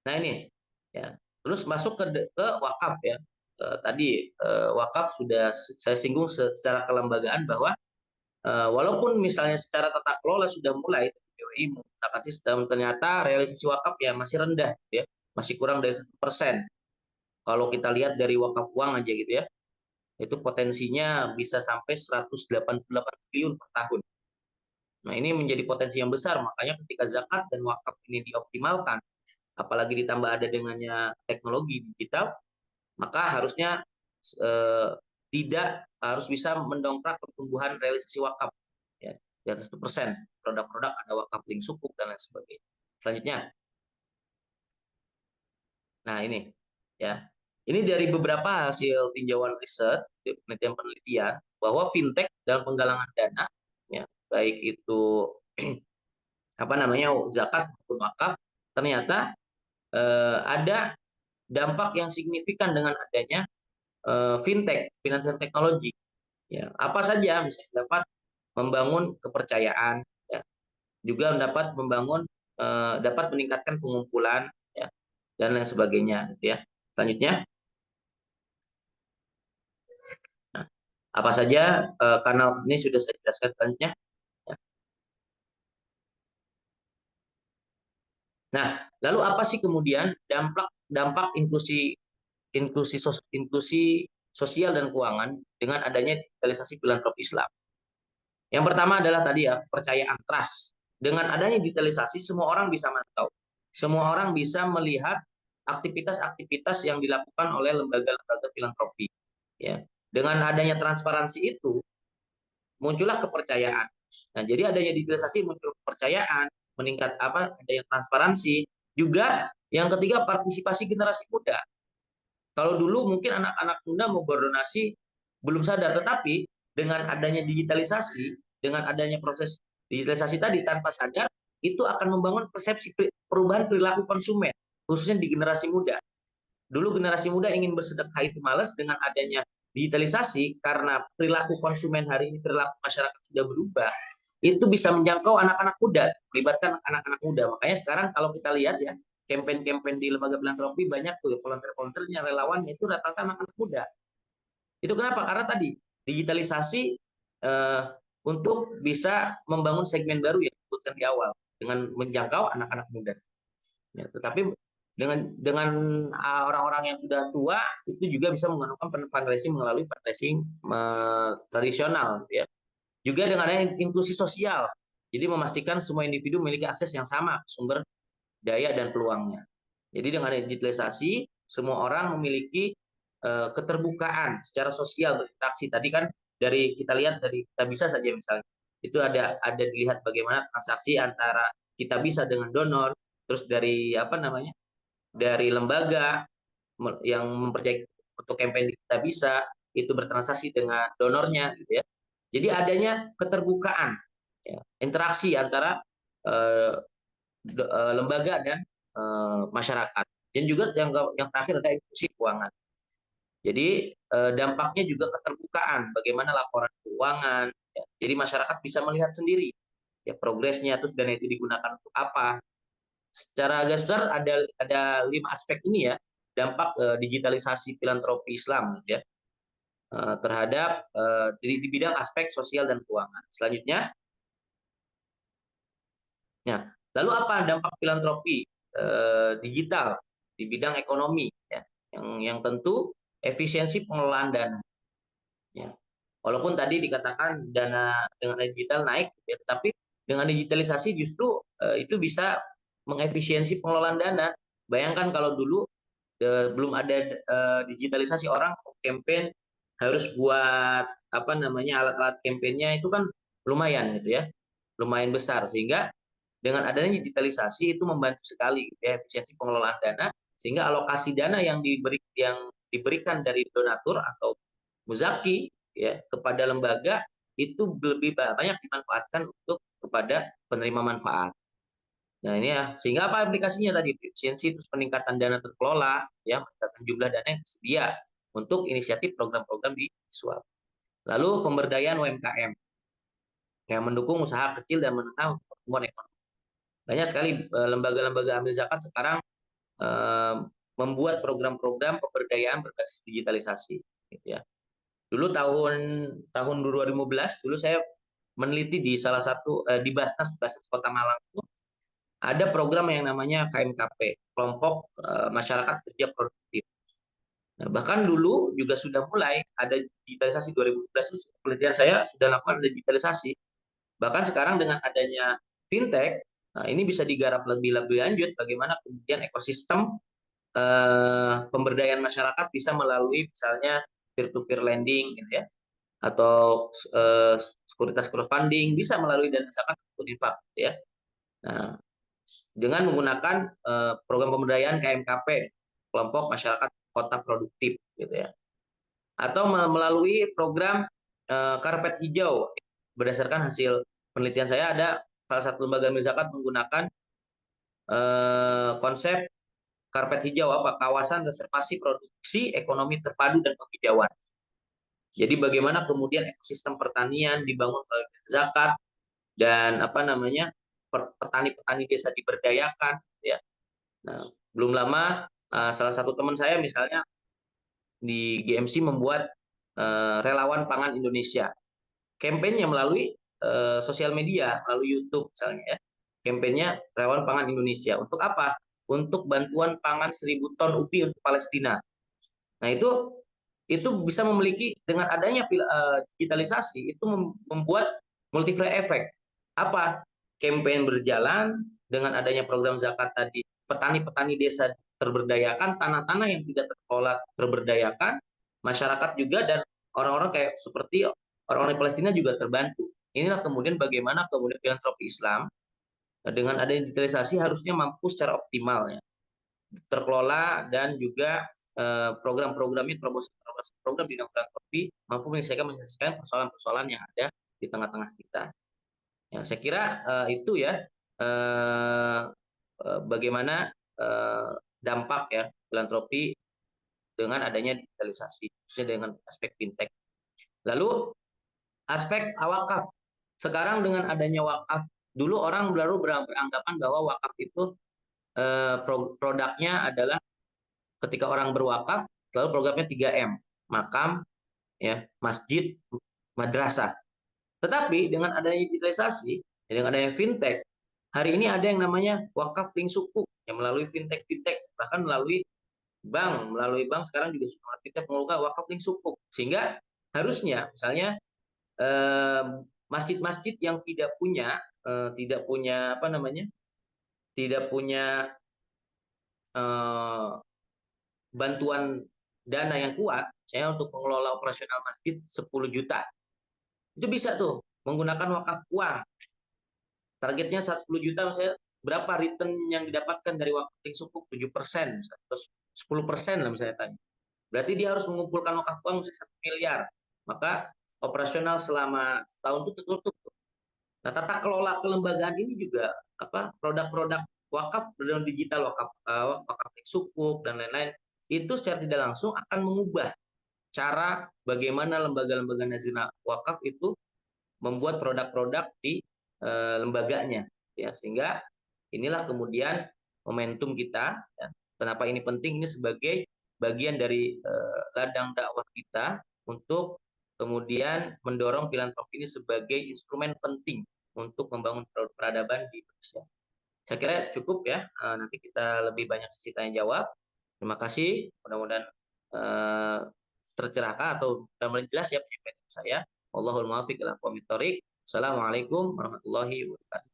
nah ini ya, terus masuk ke wakaf ya. Tadi wakaf sudah saya singgung secara kelembagaan bahwa walaupun misalnya secara tata kelola sudah mulai BPOI menggunakan sistem, ternyata realisasi wakaf ya masih rendah, ya, masih kurang dari 1%. Kalau kita lihat dari wakaf uang aja gitu ya, itu potensinya bisa sampai 188 triliun per tahun. Nah, ini menjadi potensi yang besar, makanya ketika zakat dan wakaf ini dioptimalkan, apalagi ditambah ada dengannya teknologi digital, maka harusnya tidak harus bisa mendongkrak pertumbuhan realisasi wakaf, ya, di atas 1%. Produk-produk ada wakaf link sukuk dan lain sebagainya. Selanjutnya, nah ini ya, ini dari beberapa hasil tinjauan riset, penelitian bahwa fintech dalam penggalangan dana, ya, baik itu apa namanya zakat maupun wakaf, ternyata ada dampak yang signifikan dengan adanya fintech, financial technology. Ya, apa saja misalnya dapat membangun kepercayaan, ya, juga dapat membangun dapat meningkatkan pengumpulan, ya, dan lain sebagainya, gitu ya. Selanjutnya, nah, apa saja kanal ini sudah saya jelaskan selanjutnya. Ya. Nah, lalu apa sih kemudian dampak inklusi sosial dan keuangan dengan adanya digitalisasi filantropi Islam? Yang pertama adalah tadi ya, kepercayaan, trust. Dengan adanya digitalisasi, semua orang bisa mantau. Semua orang bisa melihat aktivitas-aktivitas yang dilakukan oleh lembaga-lembaga filantropi. Ya. Dengan adanya transparansi itu, muncullah kepercayaan. Nah, jadi adanya digitalisasi muncul kepercayaan, meningkat adanya transparansi. Juga yang ketiga, partisipasi generasi muda. Kalau dulu mungkin anak-anak muda mau berdonasi belum sadar, tetapi dengan adanya digitalisasi, dengan adanya proses digitalisasi tadi tanpa sadar, itu akan membangun persepsi perubahan perilaku konsumen, khususnya di generasi muda. Dulu generasi muda ingin bersedekah itu malas, dengan adanya digitalisasi, karena perilaku konsumen hari ini, perilaku masyarakat sudah berubah, itu bisa menjangkau anak-anak muda, melibatkan anak-anak muda. Makanya sekarang kalau kita lihat ya, campaign-campaign di lembaga filantropi banyak tuh volunteer-volunteernya, relawannya itu rata-rata anak-anak muda. Itu kenapa? Karena tadi digitalisasi untuk bisa membangun segmen baru yang disebutkan di awal dengan menjangkau anak-anak muda. Ya, tetapi dengan orang-orang yang sudah tua itu juga bisa menggunakan fundraising melalui fundraising tradisional, ya. Juga dengan adanya inklusi sosial, jadi memastikan semua individu memiliki akses yang sama sumber daya dan peluangnya. Jadi dengan digitalisasi, semua orang memiliki keterbukaan secara sosial berinteraksi. Tadi kan dari kita lihat dari kita bisa saja misalnya itu ada dilihat bagaimana transaksi antara kita bisa dengan donor, terus dari apa namanya dari lembaga yang mempercayai untuk campaign kita bisa itu bertransaksi dengan donornya gitu ya. Jadi adanya keterbukaan ya, interaksi antara lembaga dan masyarakat. Dan juga yang terakhir ada inklusi keuangan. Jadi dampaknya juga keterbukaan, bagaimana laporan keuangan. Ya. Jadi masyarakat bisa melihat sendiri ya progresnya, terus dana itu digunakan untuk apa. Secara garis besar ada 5 aspek ini ya, dampak digitalisasi filantropi Islam ya terhadap di bidang aspek sosial dan keuangan. Selanjutnya, ya, lalu apa dampak filantropi digital di bidang ekonomi ya, yang tentu efisiensi pengelolaan dana. Ya. Walaupun tadi dikatakan dana dengan digital naik, ya, tapi dengan digitalisasi justru itu bisa mengefisiensi pengelolaan dana. Bayangkan kalau dulu belum ada digitalisasi, orang campaign harus buat apa namanya alat-alat campaignnya itu kan lumayan gitu ya, lumayan besar, sehingga dengan adanya digitalisasi itu membantu sekali gitu ya, efisiensi pengelolaan dana, sehingga alokasi dana yang diberikan dari donatur atau muzaki ya kepada lembaga itu lebih banyak dimanfaatkan untuk kepada penerima manfaat. Nah ini ya, sehingga apa aplikasinya tadi, efisiensi terus peningkatan dana terkelola ya, meningkatkan jumlah dana yang tersedia untuk inisiatif program-program di SWAP. Lalu pemberdayaan UMKM yang mendukung usaha kecil dan menengah untuk pertumbuhan ekonomi. Banyak sekali lembaga-lembaga amil zakat sekarang membuat program-program pemberdayaan berbasis digitalisasi gitu ya. Dulu tahun 2015 dulu saya meneliti di salah satu di Basnas Kota Malang itu ada program yang namanya KMKP, kelompok masyarakat kerja produktif. Nah, bahkan dulu juga sudah mulai ada digitalisasi 2012 penelitian saya sudah lakukan digitalisasi. Bahkan sekarang dengan adanya fintech, nah ini bisa digarap lebih lanjut bagaimana kemudian ekosistem pemberdayaan masyarakat bisa melalui misalnya peer-to-peer lending gitu ya, atau sekuritas crowdfunding bisa melalui dana zakat atau infak gitu ya. Nah, dengan menggunakan program pemberdayaan KMKP, kelompok masyarakat kota produktif gitu ya. Atau melalui program karpet hijau. Berdasarkan hasil penelitian saya, ada salah satu lembaga amil zakat menggunakan konsep karpet hijau, apa kawasan konservasi produksi ekonomi terpadu dan penghijauan. Jadi bagaimana kemudian ekosistem pertanian dibangun oleh zakat dan apa namanya petani-petani desa diberdayakan ya. Nah, belum lama salah satu teman saya misalnya di GMC membuat relawan pangan Indonesia. Kampanyenya melalui sosial media, melalui YouTube misalnya ya. Kampanyenya relawan pangan Indonesia. Untuk apa? Untuk bantuan pangan 1.000 ton ubi untuk Palestina. Nah, itu bisa memiliki dengan adanya digitalisasi itu membuat multiplier effect. Apa? Campaign berjalan dengan adanya program zakat tadi, petani-petani desa terberdayakan, tanah-tanah yang tidak terkelola terberdayakan, masyarakat juga dan orang-orang kayak seperti orang-orang Palestina juga terbantu. Inilah kemudian bagaimana kemudian filantropi Islam dengan adanya digitalisasi harusnya mampu secara optimal ya terkelola dan juga program-programnya program bidang filantropi mampu menyelesaikan persoalan-persoalan yang ada di tengah-tengah kita. Ya, saya kira itu ya bagaimana dampak ya filantropi dengan adanya digitalisasi, khususnya dengan aspek fintech. Lalu aspek wakaf. Sekarang dengan adanya wakaf, dulu orang baru beranggapan bahwa wakaf itu produknya adalah ketika orang berwakaf, lalu programnya 3M, makam, ya, masjid, madrasah. Tetapi dengan adanya digitalisasi, dengan adanya fintech, hari ini ada yang namanya wakaf link suku, yang melalui fintech, bahkan melalui bank sekarang juga sudah fintech mengelola wakaf link suku. Sehingga harusnya, misalnya masjid-masjid yang tidak punya apa namanya, tidak punya bantuan dana yang kuat, saya untuk mengelola operasional masjid 10 juta. Itu bisa tuh menggunakan wakaf uang. Targetnya 10 juta, misalnya berapa return yang didapatkan dari wakaf sukuk 7%, terus 10% lah misalnya tadi. Berarti dia harus mengumpulkan wakaf uang 1 miliar. Maka operasional selama setahun itu tertutup. Nah, tata kelola kelembagaan ini juga produk-produk wakaf dalam digital, wakaf sukuk dan lain-lain, itu secara tidak langsung akan mengubah cara bagaimana lembaga-lembaga nazina wakaf itu membuat produk-produk di lembaganya, ya, sehingga inilah kemudian momentum kita, ya. Kenapa ini penting? Ini sebagai bagian dari ladang dakwah kita untuk kemudian mendorong filantropi ini sebagai instrumen penting untuk membangun peradaban di Indonesia. Saya kira cukup ya. Nanti kita lebih banyak sesi tanya jawab. Terima kasih. Mudah-mudahan tercerahkan atau mudah-mudahan jelas ya penyampaian saya. Wallahul muwaffiq ila aqwamit thoriq. Assalamualaikum warahmatullahi wabarakatuh.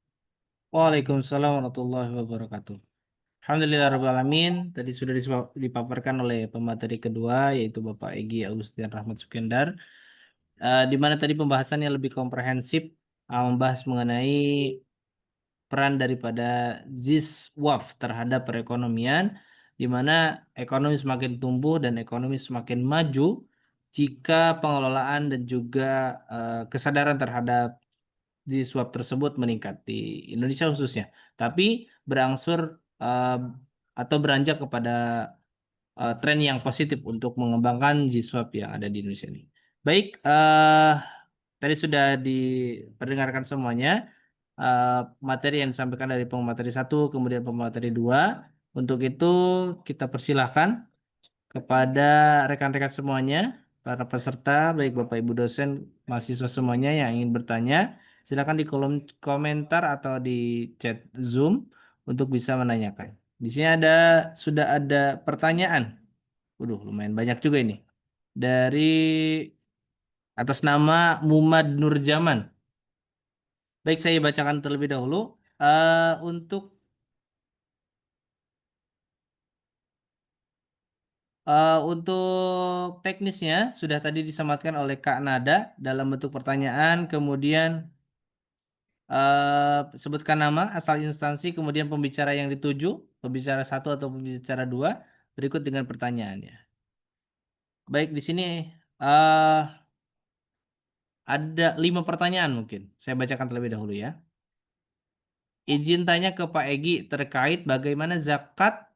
Waalaikumsalam warahmatullahi wabarakatuh. Alhamdulillahirrahmanirrahim. Tadi sudah dipaparkan oleh pemateri kedua, yaitu Bapak Egy Agustin Rahmat Sukendar, di mana tadi pembahasannya lebih komprehensif, membahas mengenai peran daripada ZISWAF terhadap perekonomian, di mana ekonomi semakin tumbuh dan ekonomi semakin maju jika pengelolaan dan juga kesadaran terhadap ZISWAF tersebut meningkat di Indonesia khususnya, tapi berangsur atau beranjak kepada tren yang positif untuk mengembangkan ZISWAF yang ada di Indonesia ini. Baik, tadi sudah diperdengarkan semuanya materi yang disampaikan dari pemateri 1, kemudian pemateri 2. Untuk itu kita persilahkan kepada rekan-rekan semuanya, para peserta, baik Bapak Ibu dosen, mahasiswa semuanya yang ingin bertanya, silakan di kolom komentar atau di chat Zoom untuk bisa menanyakan. Di sini sudah ada pertanyaan. Waduh, lumayan banyak juga ini. Dari atas nama Mumad Nurjaman. Baik, saya bacakan terlebih dahulu. Untuk teknisnya sudah tadi disematkan oleh Kak Nada dalam bentuk pertanyaan, kemudian sebutkan nama, asal instansi, kemudian pembicara yang dituju, pembicara 1 atau pembicara 2, berikut dengan pertanyaannya. Baik, di sini ada 5 pertanyaan mungkin. Saya bacakan terlebih dahulu ya. Izin tanya ke Pak Egy terkait bagaimana zakat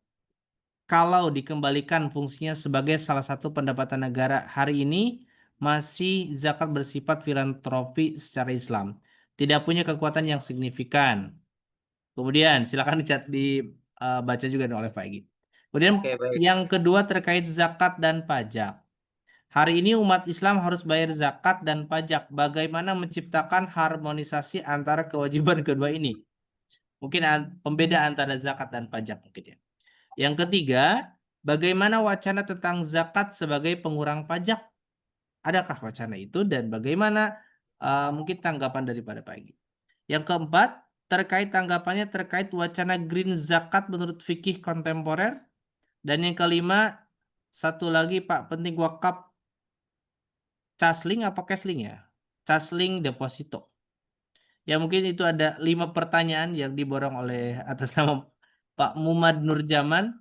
kalau dikembalikan fungsinya sebagai salah satu pendapatan negara hari ini masih zakat bersifat filantropi secara Islam. Tidak punya kekuatan yang signifikan. Kemudian silakan dibaca juga oleh Pak Egy. Kemudian Oke, baik. yang kedua terkait zakat dan pajak. Hari ini umat Islam harus bayar zakat dan pajak. Bagaimana menciptakan harmonisasi antara kewajiban kedua ini? Mungkin pembeda antara zakat dan pajak mungkin ya. Yang ketiga, bagaimana wacana tentang zakat sebagai pengurang pajak? Adakah wacana itu dan bagaimana mungkin tanggapan daripada Pak Egy? Yang keempat, tanggapannya terkait wacana green zakat menurut fikih kontemporer. Dan yang kelima, satu lagi Pak, penting wakaf casling apa casling ya? Casling deposito. Ya mungkin itu ada 5 pertanyaan yang diborong oleh atas nama Pak Mumad Nurjaman.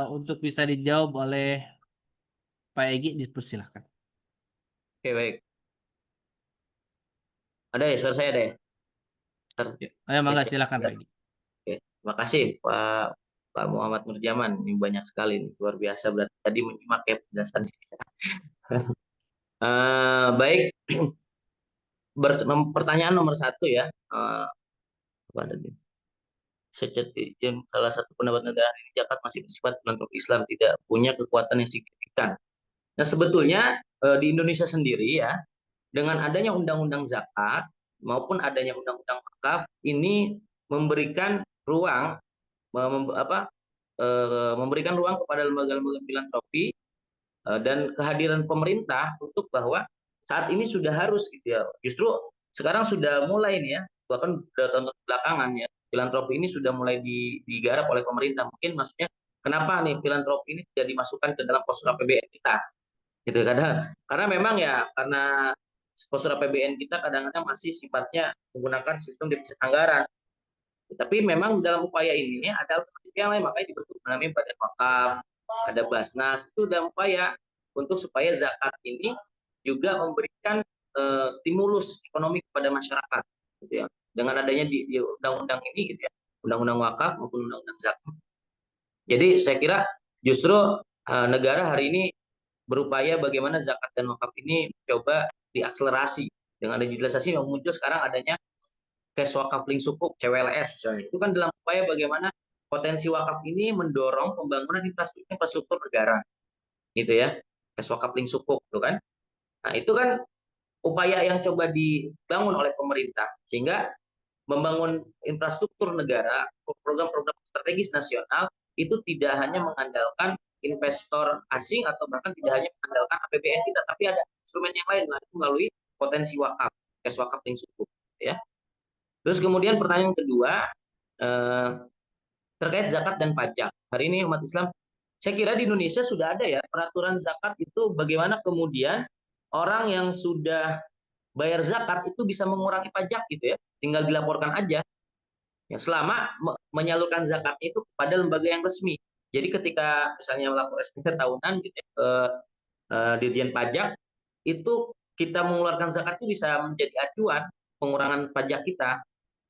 Untuk bisa dijawab oleh Pak Egy, dipersilahkan. Oke, baik. Ada ya, suara saya ada ya? Ayo, mangga silakan Pak Egy. Oke, terima kasih Pak Muhammad Nurjaman. Ini banyak sekali, nih. Luar biasa berarti tadi menyimak ya penjelasan. Baik, pertanyaan nomor 1 ya. Salah satu pendapat negara ini zakat masih bersifat filantropi Islam, tidak punya kekuatan yang signifikan. Nah, sebetulnya di Indonesia sendiri ya, dengan adanya undang-undang zakat maupun adanya undang-undang wakaf ini memberikan ruang memberikan ruang kepada lembaga-lembaga filantropi dan kehadiran pemerintah untuk bahwa saat ini sudah harus gitu ya. Justru sekarang sudah mulai nih ya, bahkan tahun belakangan ya, filantropi ini sudah mulai digarap oleh pemerintah. Mungkin maksudnya kenapa nih filantropi ini tidak dimasukkan ke dalam postur APBN kita, gitu karena memang ya karena postur APBN kita kadang-kadang masih sifatnya menggunakan sistem defisit anggaran. Tapi memang dalam upaya ini ada alternatif yang lain, makanya dibentuk namanya Badan Wakaf, ada Basnas, itu dalam upaya untuk supaya zakat ini juga memberikan stimulus ekonomi kepada masyarakat, gitu ya. Dengan adanya di undang-undang ini, gitu ya, undang-undang wakaf maupun undang-undang zakat. Jadi saya kira justru negara hari ini berupaya bagaimana zakat dan wakaf ini coba diakselerasi dengan digitalisasi yang muncul sekarang adanya cash wakaf link sukuk CWLS misalnya. Itu kan dalam upaya bagaimana potensi wakaf ini mendorong pembangunan infrastruktur negara, gitu ya. Cash wakaf link sukuk, gitu kan. Nah itu kan upaya yang coba dibangun oleh pemerintah sehingga membangun infrastruktur negara, program-program strategis nasional itu tidak hanya mengandalkan investor asing atau bahkan tidak hanya mengandalkan APBN kita, tapi ada instrumen yang lain melalui potensi wakaf, cash wakaf link sukuk, ya. Terus kemudian pertanyaan kedua terkait zakat dan pajak. Hari ini umat Islam, saya kira di Indonesia sudah ada ya peraturan zakat itu bagaimana kemudian orang yang sudah bayar zakat itu bisa mengurangi pajak, gitu ya, tinggal dilaporkan aja. Ya, selama menyalurkan zakat itu kepada lembaga yang resmi. Jadi ketika misalnya melapor SPT tahunan, gitu ya, ke Dirjen Pajak, itu kita mengeluarkan zakat itu bisa menjadi acuan pengurangan pajak kita,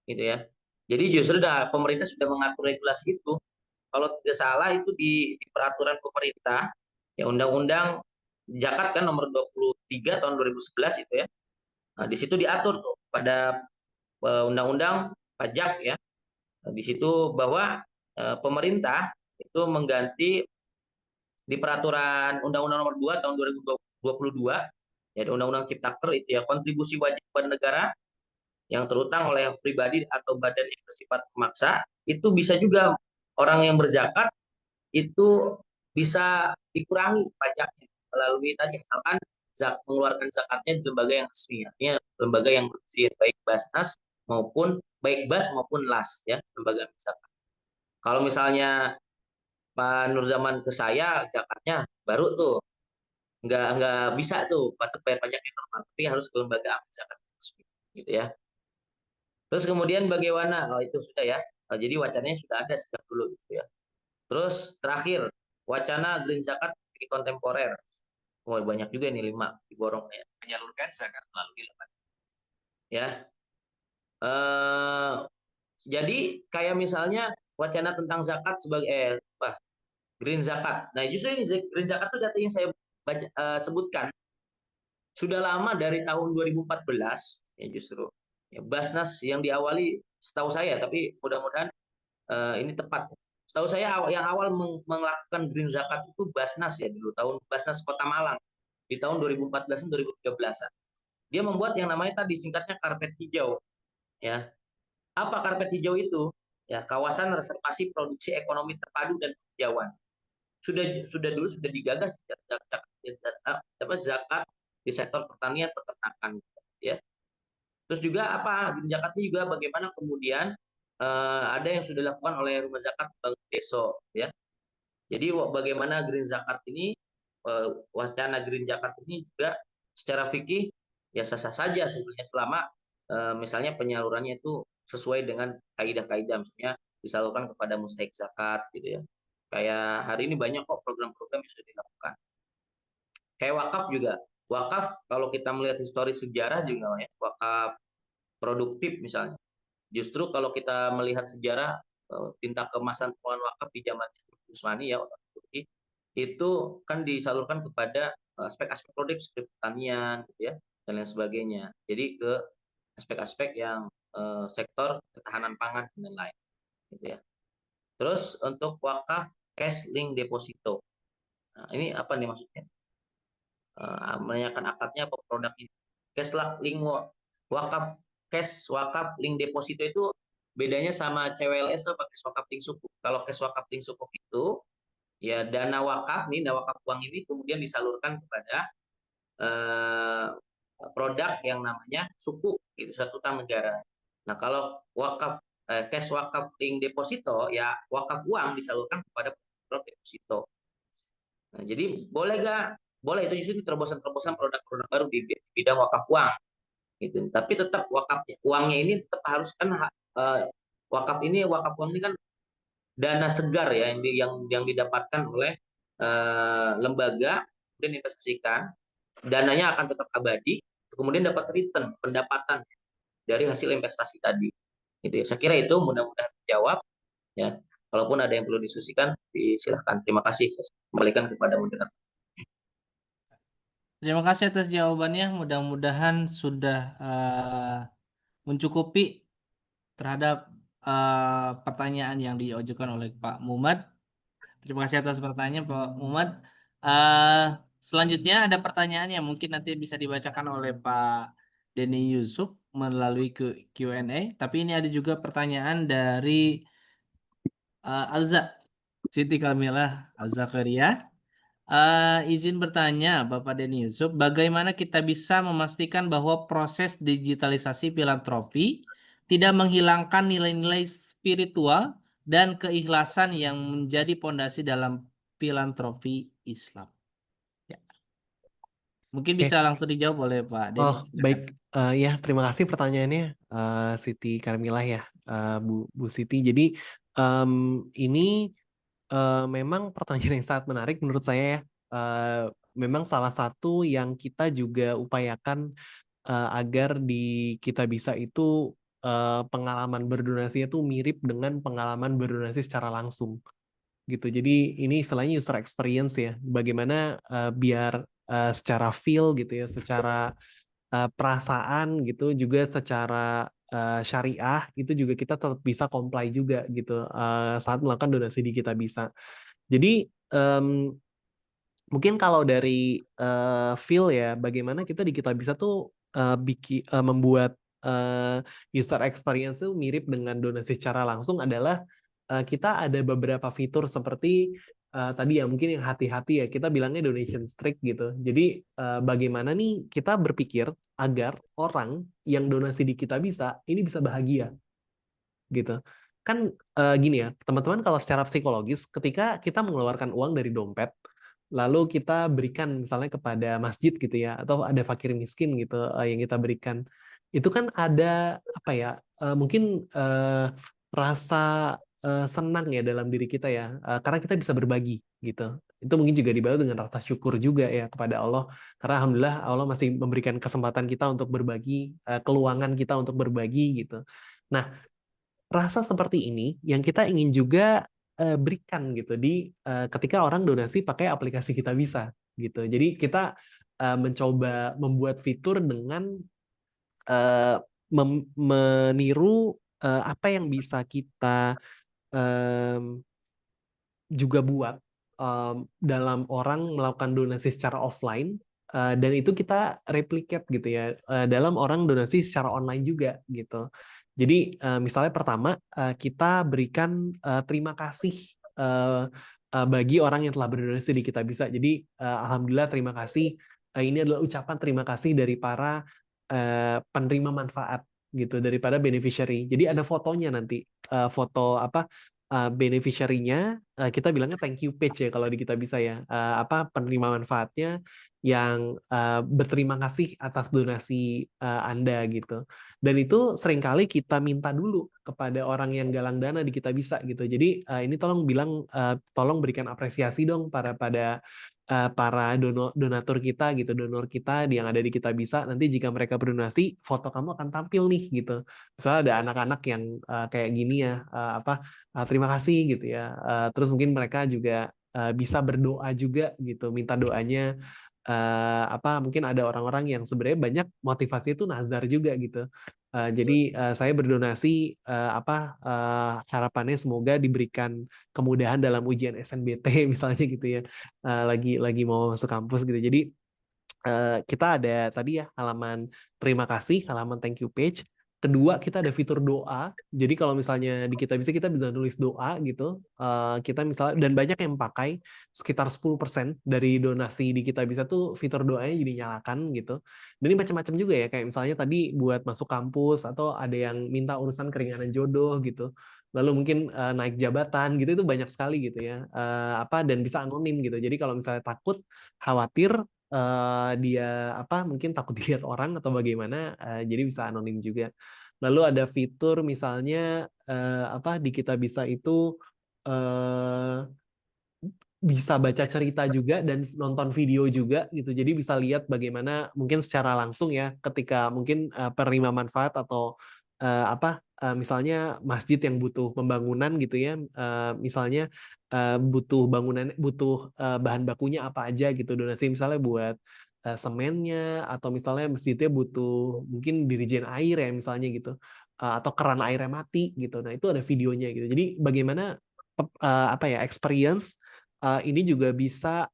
gitu ya. Jadi justru pemerintah sudah mengatur regulasi itu. Kalau tidak salah itu di peraturan pemerintah, ya Undang-Undang Zakat kan nomor 23 tahun 2011 itu ya. Nah, di situ diatur tuh pada Undang-Undang Pajak ya. Nah, di situ bahwa pemerintah itu mengganti di peraturan Undang-Undang nomor 2 tahun 2022, yaitu Undang-Undang Ciptaker itu ya, kontribusi wajib kepada negara yang terutang oleh pribadi atau badan yang bersifat memaksa, itu bisa juga orang yang berzakat itu bisa dikurangi pajaknya melalui tadi misalkan mengeluarkan zakatnya di lembaga yang resmi, artinya lembaga yang berizin, baik Basnas maupun baik Bas maupun Las ya, lembaga zakat. Kalau misalnya Pak Nur Zaman ke saya zakatnya baru tuh nggak bisa tuh bayar pajaknya normal, tapi harus ke lembaga zakat resmi, gitu ya. Terus kemudian bagaimana? Oh itu sudah ya. Jadi wacananya sudah ada sejak dulu, gitu ya. Terus terakhir wacana green zakat kontemporer. Oh banyak juga nih 5 diborongnya. Menyalurkan zakat melalui lembaga. Ya. Jadi kayak misalnya wacana tentang zakat sebagai green zakat. Nah justru ini green zakat itu data yang saya sebutkan sudah lama dari tahun 2014 ya justru. Ya, Basnas yang diawali setahu saya, tapi mudah-mudahan ini tepat. Setahu saya yang awal melakukan green zakat itu Basnas ya dulu, tahun Basnas Kota Malang di tahun 2014 dan 2013. Dia membuat yang namanya tadi singkatnya karpet hijau. Ya, apa karpet hijau itu? Ya, kawasan reservasi produksi ekonomi terpadu dan hijauan. Sudah dulu sudah digagas zakat di sektor pertanian peternakan, ya. Terus juga apa green zakatnya juga bagaimana kemudian ada yang sudah dilakukan oleh rumah zakat Bank Deso ya. Jadi bagaimana green zakat ini wacana green zakat ini juga secara fikih ya sah-sah saja sebenarnya selama misalnya penyalurannya itu sesuai dengan kaidah-kaidah, misalnya disalurkan kepada mustahik zakat gitu ya. Kayak hari ini banyak kok program-program yang sudah dilakukan. Kayak wakaf juga. Wakaf kalau kita melihat histori sejarah juga ya, wakaf produktif misalnya. Justru kalau kita melihat sejarah tinta kemasan pengelolaan wakaf di zaman Utsmani ya, Turki, itu kan disalurkan kepada aspek-aspek produk seperti pertanian gitu ya, dan lain sebagainya. Jadi ke aspek-aspek yang sektor ketahanan pangan dan lain-lain gitu ya. Terus untuk wakaf cash link deposito. Nah, ini apa nih maksudnya? Menanyakan akadnya apa produk ini. Cash link wakaf cash wakaf link deposito itu bedanya sama CWLS atau cash wakaf link sukuk. Kalau cash wakaf link sukuk itu ya dana wakaf nih, dana wakaf uang ini kemudian disalurkan kepada produk yang namanya sukuk, itu satu utang negara. Nah kalau wakaf cash wakaf link deposito ya wakaf uang disalurkan kepada produk deposito. Nah, jadi boleh itu justru terobosan-terobosan produk-produk baru di bidang wakaf uang gitu. Tapi tetap uangnya ini tetap harus kan wakaf uang ini kan dana segar ya yang didapatkan oleh lembaga kemudian investasikan, dananya akan tetap abadi, kemudian dapat return pendapatan dari hasil investasi tadi. Gitu ya. Saya kira itu mudah-mudahan terjawab ya. Kalaupun ada yang perlu diskusikan, silahkan. Terima kasih. Saya kembalikan kepada moderator. Terima kasih atas jawabannya. Mudah-mudahan sudah mencukupi terhadap pertanyaan yang diajukan oleh Pak Muhammad. Terima kasih atas pertanyaannya Pak Muhammad. Selanjutnya ada pertanyaan yang mungkin nanti bisa dibacakan oleh Pak Denny Yusuf melalui Q&A. Tapi ini ada juga pertanyaan dari Alza Siti Kamilah Al-Zakaria. Izin bertanya Bapak Denny Yusuf, bagaimana kita bisa memastikan bahwa proses digitalisasi filantropi tidak menghilangkan nilai-nilai spiritual dan keikhlasan yang menjadi pondasi dalam filantropi Islam? Ya. Mungkin Oke. bisa langsung dijawab oleh Pak Denny. Oh, baik. Ya, terima kasih pertanyaannya, Siti Karmilah ya, Bu Siti. Jadi ini memang pertanyaan yang sangat menarik menurut saya ya. Memang salah satu yang kita juga upayakan agar di kita bisa itu pengalaman berdonasinya tuh mirip dengan pengalaman berdonasi secara langsung gitu. Jadi ini istilahnya user experience ya. Bagaimana biar secara feel gitu ya, secara perasaan gitu, juga secara syariah itu juga kita tetap bisa comply juga gitu saat melakukan donasi di Kita Bisa. Jadi mungkin kalau dari feel ya, bagaimana kita di Kita Bisa tuh membuat user experience itu mirip dengan donasi secara langsung adalah kita ada beberapa fitur seperti tadi ya mungkin yang hati-hati ya, kita bilangnya donation streak gitu. Jadi bagaimana nih kita berpikir agar orang yang donasi di Kita Bisa ini bisa bahagia gitu. Kan gini ya, teman-teman, kalau secara psikologis ketika kita mengeluarkan uang dari dompet lalu kita berikan misalnya kepada masjid gitu ya, atau ada fakir miskin gitu yang kita berikan, itu kan ada apa ya, mungkin rasa senang ya dalam diri kita ya, karena kita bisa berbagi gitu. Itu mungkin juga dibalut dengan rasa syukur juga ya kepada Allah, karena alhamdulillah Allah masih memberikan kesempatan kita untuk berbagi, keluangan kita untuk berbagi gitu. Nah, rasa seperti ini yang kita ingin juga berikan gitu di ketika orang donasi pakai aplikasi Kita Bisa gitu. Jadi kita mencoba membuat fitur dengan meniru apa yang bisa kita juga buat dalam orang melakukan donasi secara offline, dan itu kita replicate gitu ya dalam orang donasi secara online juga gitu. Jadi misalnya pertama kita berikan terima kasih bagi orang yang telah berdonasi di Kita Bisa. Jadi alhamdulillah terima kasih. Ini adalah ucapan terima kasih dari para penerima manfaat gitu, daripada beneficiary. Jadi ada fotonya nanti, foto apa beneficiary-nya, kita bilangnya thank you page ya kalau di Kita Bisa ya, penerima manfaatnya yang berterima kasih atas donasi Anda gitu. Dan itu seringkali kita minta dulu kepada orang yang galang dana di Kita Bisa gitu. Jadi ini tolong berikan apresiasi dong pada para donatur kita gitu, donor kita yang ada di Kita Bisa. Nanti jika mereka berdonasi, foto kamu akan tampil nih gitu. Misalnya ada anak-anak yang kayak gini ya, terima kasih gitu ya. Terus mungkin mereka juga bisa berdoa juga gitu, minta doanya. Mungkin ada orang-orang yang sebenarnya banyak motivasi itu nazar juga gitu. Jadi saya berdonasi harapannya semoga diberikan kemudahan dalam ujian SNBT misalnya gitu ya. Lagi mau masuk kampus gitu. Jadi kita ada tadi ya halaman terima kasih, halaman thank you page. Kedua, kita ada fitur doa. Jadi kalau misalnya di Kita Bisa kita bisa nulis doa gitu. Kita misalnya, dan banyak yang pakai, sekitar 10% dari donasi di Kita Bisa tuh fitur doanya jadi nyalakan gitu. Dan ini macam-macam juga ya, kayak misalnya tadi buat masuk kampus atau ada yang minta urusan keringanan jodoh gitu. lalu mungkin naik jabatan gitu, itu banyak sekali gitu ya. Dan bisa anonim gitu. Jadi kalau misalnya takut, khawatir dia mungkin takut dilihat orang atau bagaimana, jadi bisa anonim juga. Lalu ada fitur misalnya di Kita Bisa itu eh, bisa baca cerita juga dan nonton video juga gitu. Jadi bisa lihat bagaimana mungkin secara langsung ya ketika mungkin penerima manfaat atau misalnya masjid yang butuh pembangunan gitu ya. Misalnya butuh bangunan, butuh bahan bakunya apa aja gitu. Donasi misalnya buat semennya, atau misalnya masjidnya butuh mungkin dirijen air ya misalnya gitu. Atau keran airnya mati gitu. Nah, itu ada videonya gitu. Jadi bagaimana experience ini juga bisa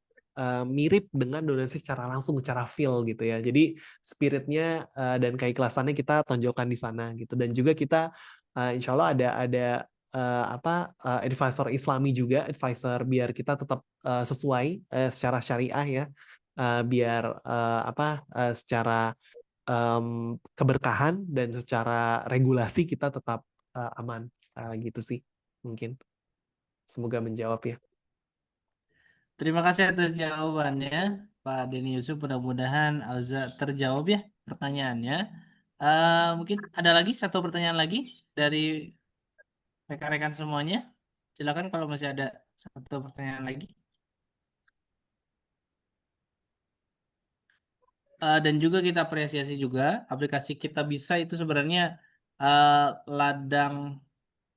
mirip dengan donasi secara langsung, secara feel gitu ya. Jadi spiritnya dan keikhlasannya kita tonjolkan di sana gitu. Dan juga kita insya Allah ada advisor Islami juga, advisor biar kita tetap sesuai secara syariah ya. Biar secara keberkahan dan secara regulasi kita tetap aman gitu sih mungkin. Semoga menjawab ya. Terima kasih atas jawabannya, Pak Denny Yusuf. Mudah-mudahan Alza terjawab ya pertanyaannya. Mungkin ada lagi satu pertanyaan lagi dari rekan-rekan semuanya. Silakan kalau masih ada satu pertanyaan lagi. Dan juga kita apresiasi juga aplikasi Kita Bisa itu sebenarnya ladang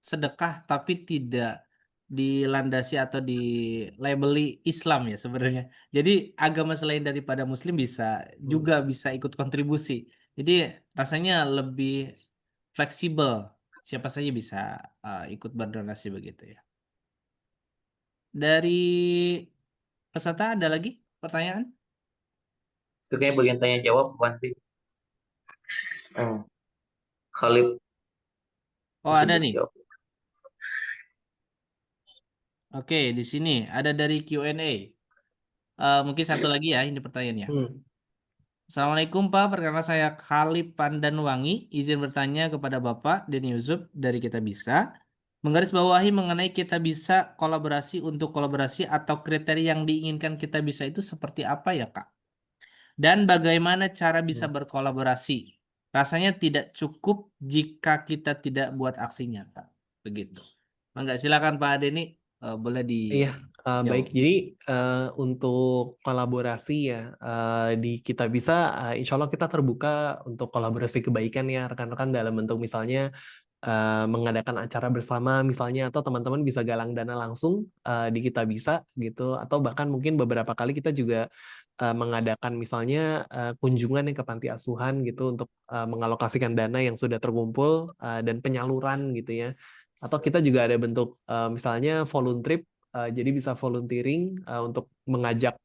sedekah tapi tidak dilandasi atau di labeli Islam ya sebenarnya. Jadi agama selain daripada Muslim juga bisa ikut kontribusi. Jadi rasanya lebih fleksibel. Siapa saja bisa ikut berdonasi begitu ya. Dari peserta ada lagi pertanyaan? Itu kayaknya bagian tanya jawab bukan sih? Khalid Oh, masih ada belum nih. jawab. Oke, di sini ada dari Q&A. Mungkin satu lagi ya ini pertanyaannya. Assalamualaikum Pak, perkenalkan saya Khalid Pandanwangi. Izin bertanya kepada Bapak Denny Yusuf dari Kita Bisa. Menggarisbawahi mengenai Kita Bisa kolaborasi, untuk kolaborasi atau kriteria yang diinginkan Kita Bisa itu seperti apa ya Kak? Dan bagaimana cara bisa berkolaborasi? Rasanya tidak cukup jika kita tidak buat aksi nyata. Begitu. Enggak, silakan Pak Denny, boleh Iya, dijawab. baik. Jadi untuk kolaborasi ya di Kita Bisa, insya Allah kita terbuka untuk kolaborasi kebaikan ya rekan-rekan, dalam bentuk misalnya mengadakan acara bersama misalnya, atau teman-teman bisa galang dana langsung di Kita Bisa gitu, atau bahkan mungkin beberapa kali kita juga mengadakan misalnya kunjungan yang ke panti asuhan gitu untuk mengalokasikan dana yang sudah terkumpul dan penyaluran gitu ya. Atau kita juga ada bentuk misalnya voluntrip, jadi bisa volunteering untuk mengajak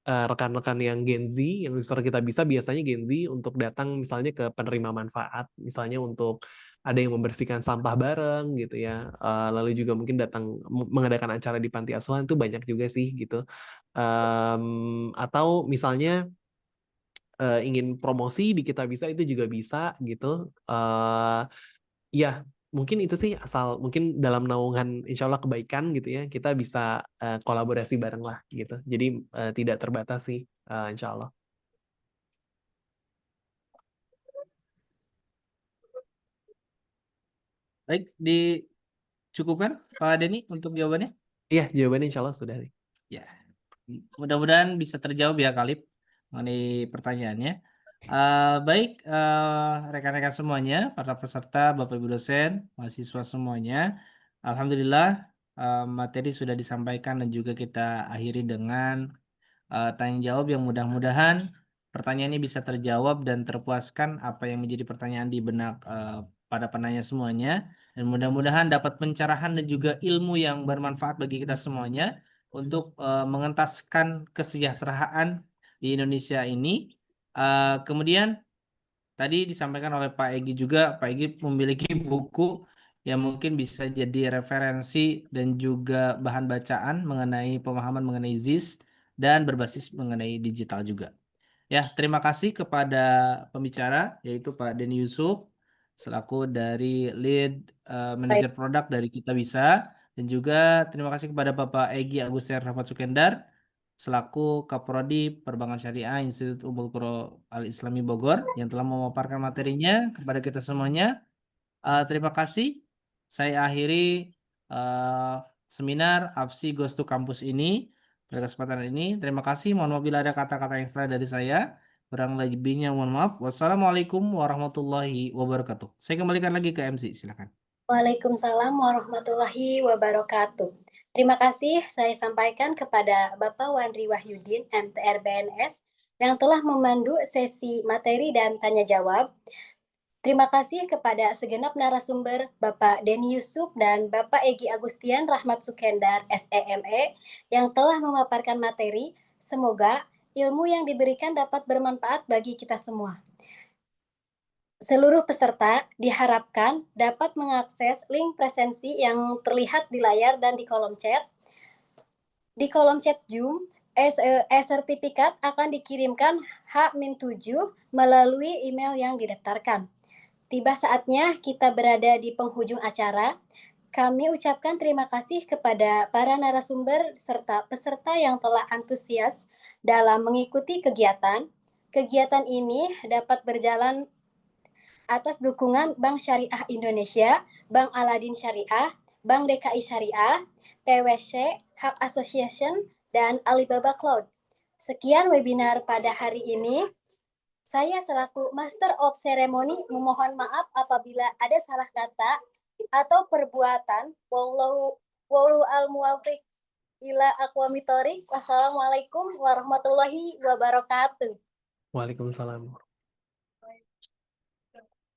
rekan-rekan yang Gen Z, yang user Kita Bisa biasanya Gen Z, untuk datang misalnya ke penerima manfaat, misalnya untuk ada yang membersihkan sampah bareng gitu ya. Lalu juga mungkin datang mengadakan acara di panti asuhan, itu banyak juga sih gitu. Atau misalnya ingin promosi di Kita Bisa, itu juga bisa gitu. Ya, mungkin itu sih, asal mungkin dalam naungan insya Allah kebaikan gitu ya, kita bisa kolaborasi bareng lah gitu. Jadi tidak terbatas sih, insya Allah. Baik, dicukupkan Pak Denny untuk jawabannya? Iya, jawabannya insya Allah sudah sih. Ya, mudah-mudahan bisa terjawab ya Khalid mengenai pertanyaannya. Baik, rekan-rekan semuanya, para peserta, Bapak Ibu dosen, mahasiswa semuanya, Alhamdulillah materi sudah disampaikan dan juga kita akhiri dengan tanya jawab yang mudah-mudahan pertanyaan ini bisa terjawab dan terpuaskan apa yang menjadi pertanyaan di benak pada penanya semuanya, dan mudah-mudahan dapat pencerahan dan juga ilmu yang bermanfaat bagi kita semuanya untuk mengentaskan kesejahteraan di Indonesia ini. Kemudian tadi disampaikan oleh Pak Egi juga, Pak Egi memiliki buku yang mungkin bisa jadi referensi dan juga bahan bacaan mengenai pemahaman mengenai ZIS dan berbasis mengenai digital juga. Ya, terima kasih kepada pembicara yaitu Pak Denny Yusuf selaku dari lead manager produk dari Kita Bisa, dan juga terima kasih kepada Bapak Egy Agustian Rahmat Sukendar selaku Kaprodi Perbankan Syariah Institut Ummul Qura Al-Islami Bogor yang telah memaparkan materinya kepada kita semuanya. Terima kasih. Saya akhiri seminar AFSI Goes to Campus ini pada kesempatan ini. Terima kasih. Mohon maaf bila ada kata-kata yang salah dari saya. Kurang lebihnya mohon maaf. Wassalamualaikum warahmatullahi wabarakatuh. Saya kembalikan lagi ke MC. Silakan. Waalaikumsalam warahmatullahi wabarakatuh. Terima kasih saya sampaikan kepada Bapak Wandri Wahyudin, MTR BNS, yang telah memandu sesi materi dan tanya jawab. Terima kasih kepada segenap narasumber Bapak Denny Yusuf dan Bapak Egy Agustian Rahmat Sukendar, SEME, yang telah memaparkan materi. Semoga ilmu yang diberikan dapat bermanfaat bagi kita semua. Seluruh peserta diharapkan dapat mengakses link presensi yang terlihat di layar dan di kolom chat. Di kolom chat Zoom, e-sertifikat akan dikirimkan H-7 melalui email yang didaftarkan. Tiba saatnya kita berada di penghujung acara. Kami ucapkan terima kasih kepada para narasumber serta peserta yang telah antusias dalam mengikuti kegiatan. Kegiatan ini dapat berjalan atas dukungan Bank Syariah Indonesia, Bank Aladin Syariah, Bank DKI Syariah, PwC, Hak Association, dan Alibaba Cloud. Sekian webinar pada hari ini. Saya selaku Master of Ceremony memohon maaf apabila ada salah kata atau perbuatan. Wallahu al-muwaffiq ila aqwamit thoriq. Wassalamualaikum warahmatullahi wabarakatuh. Waalaikumsalam.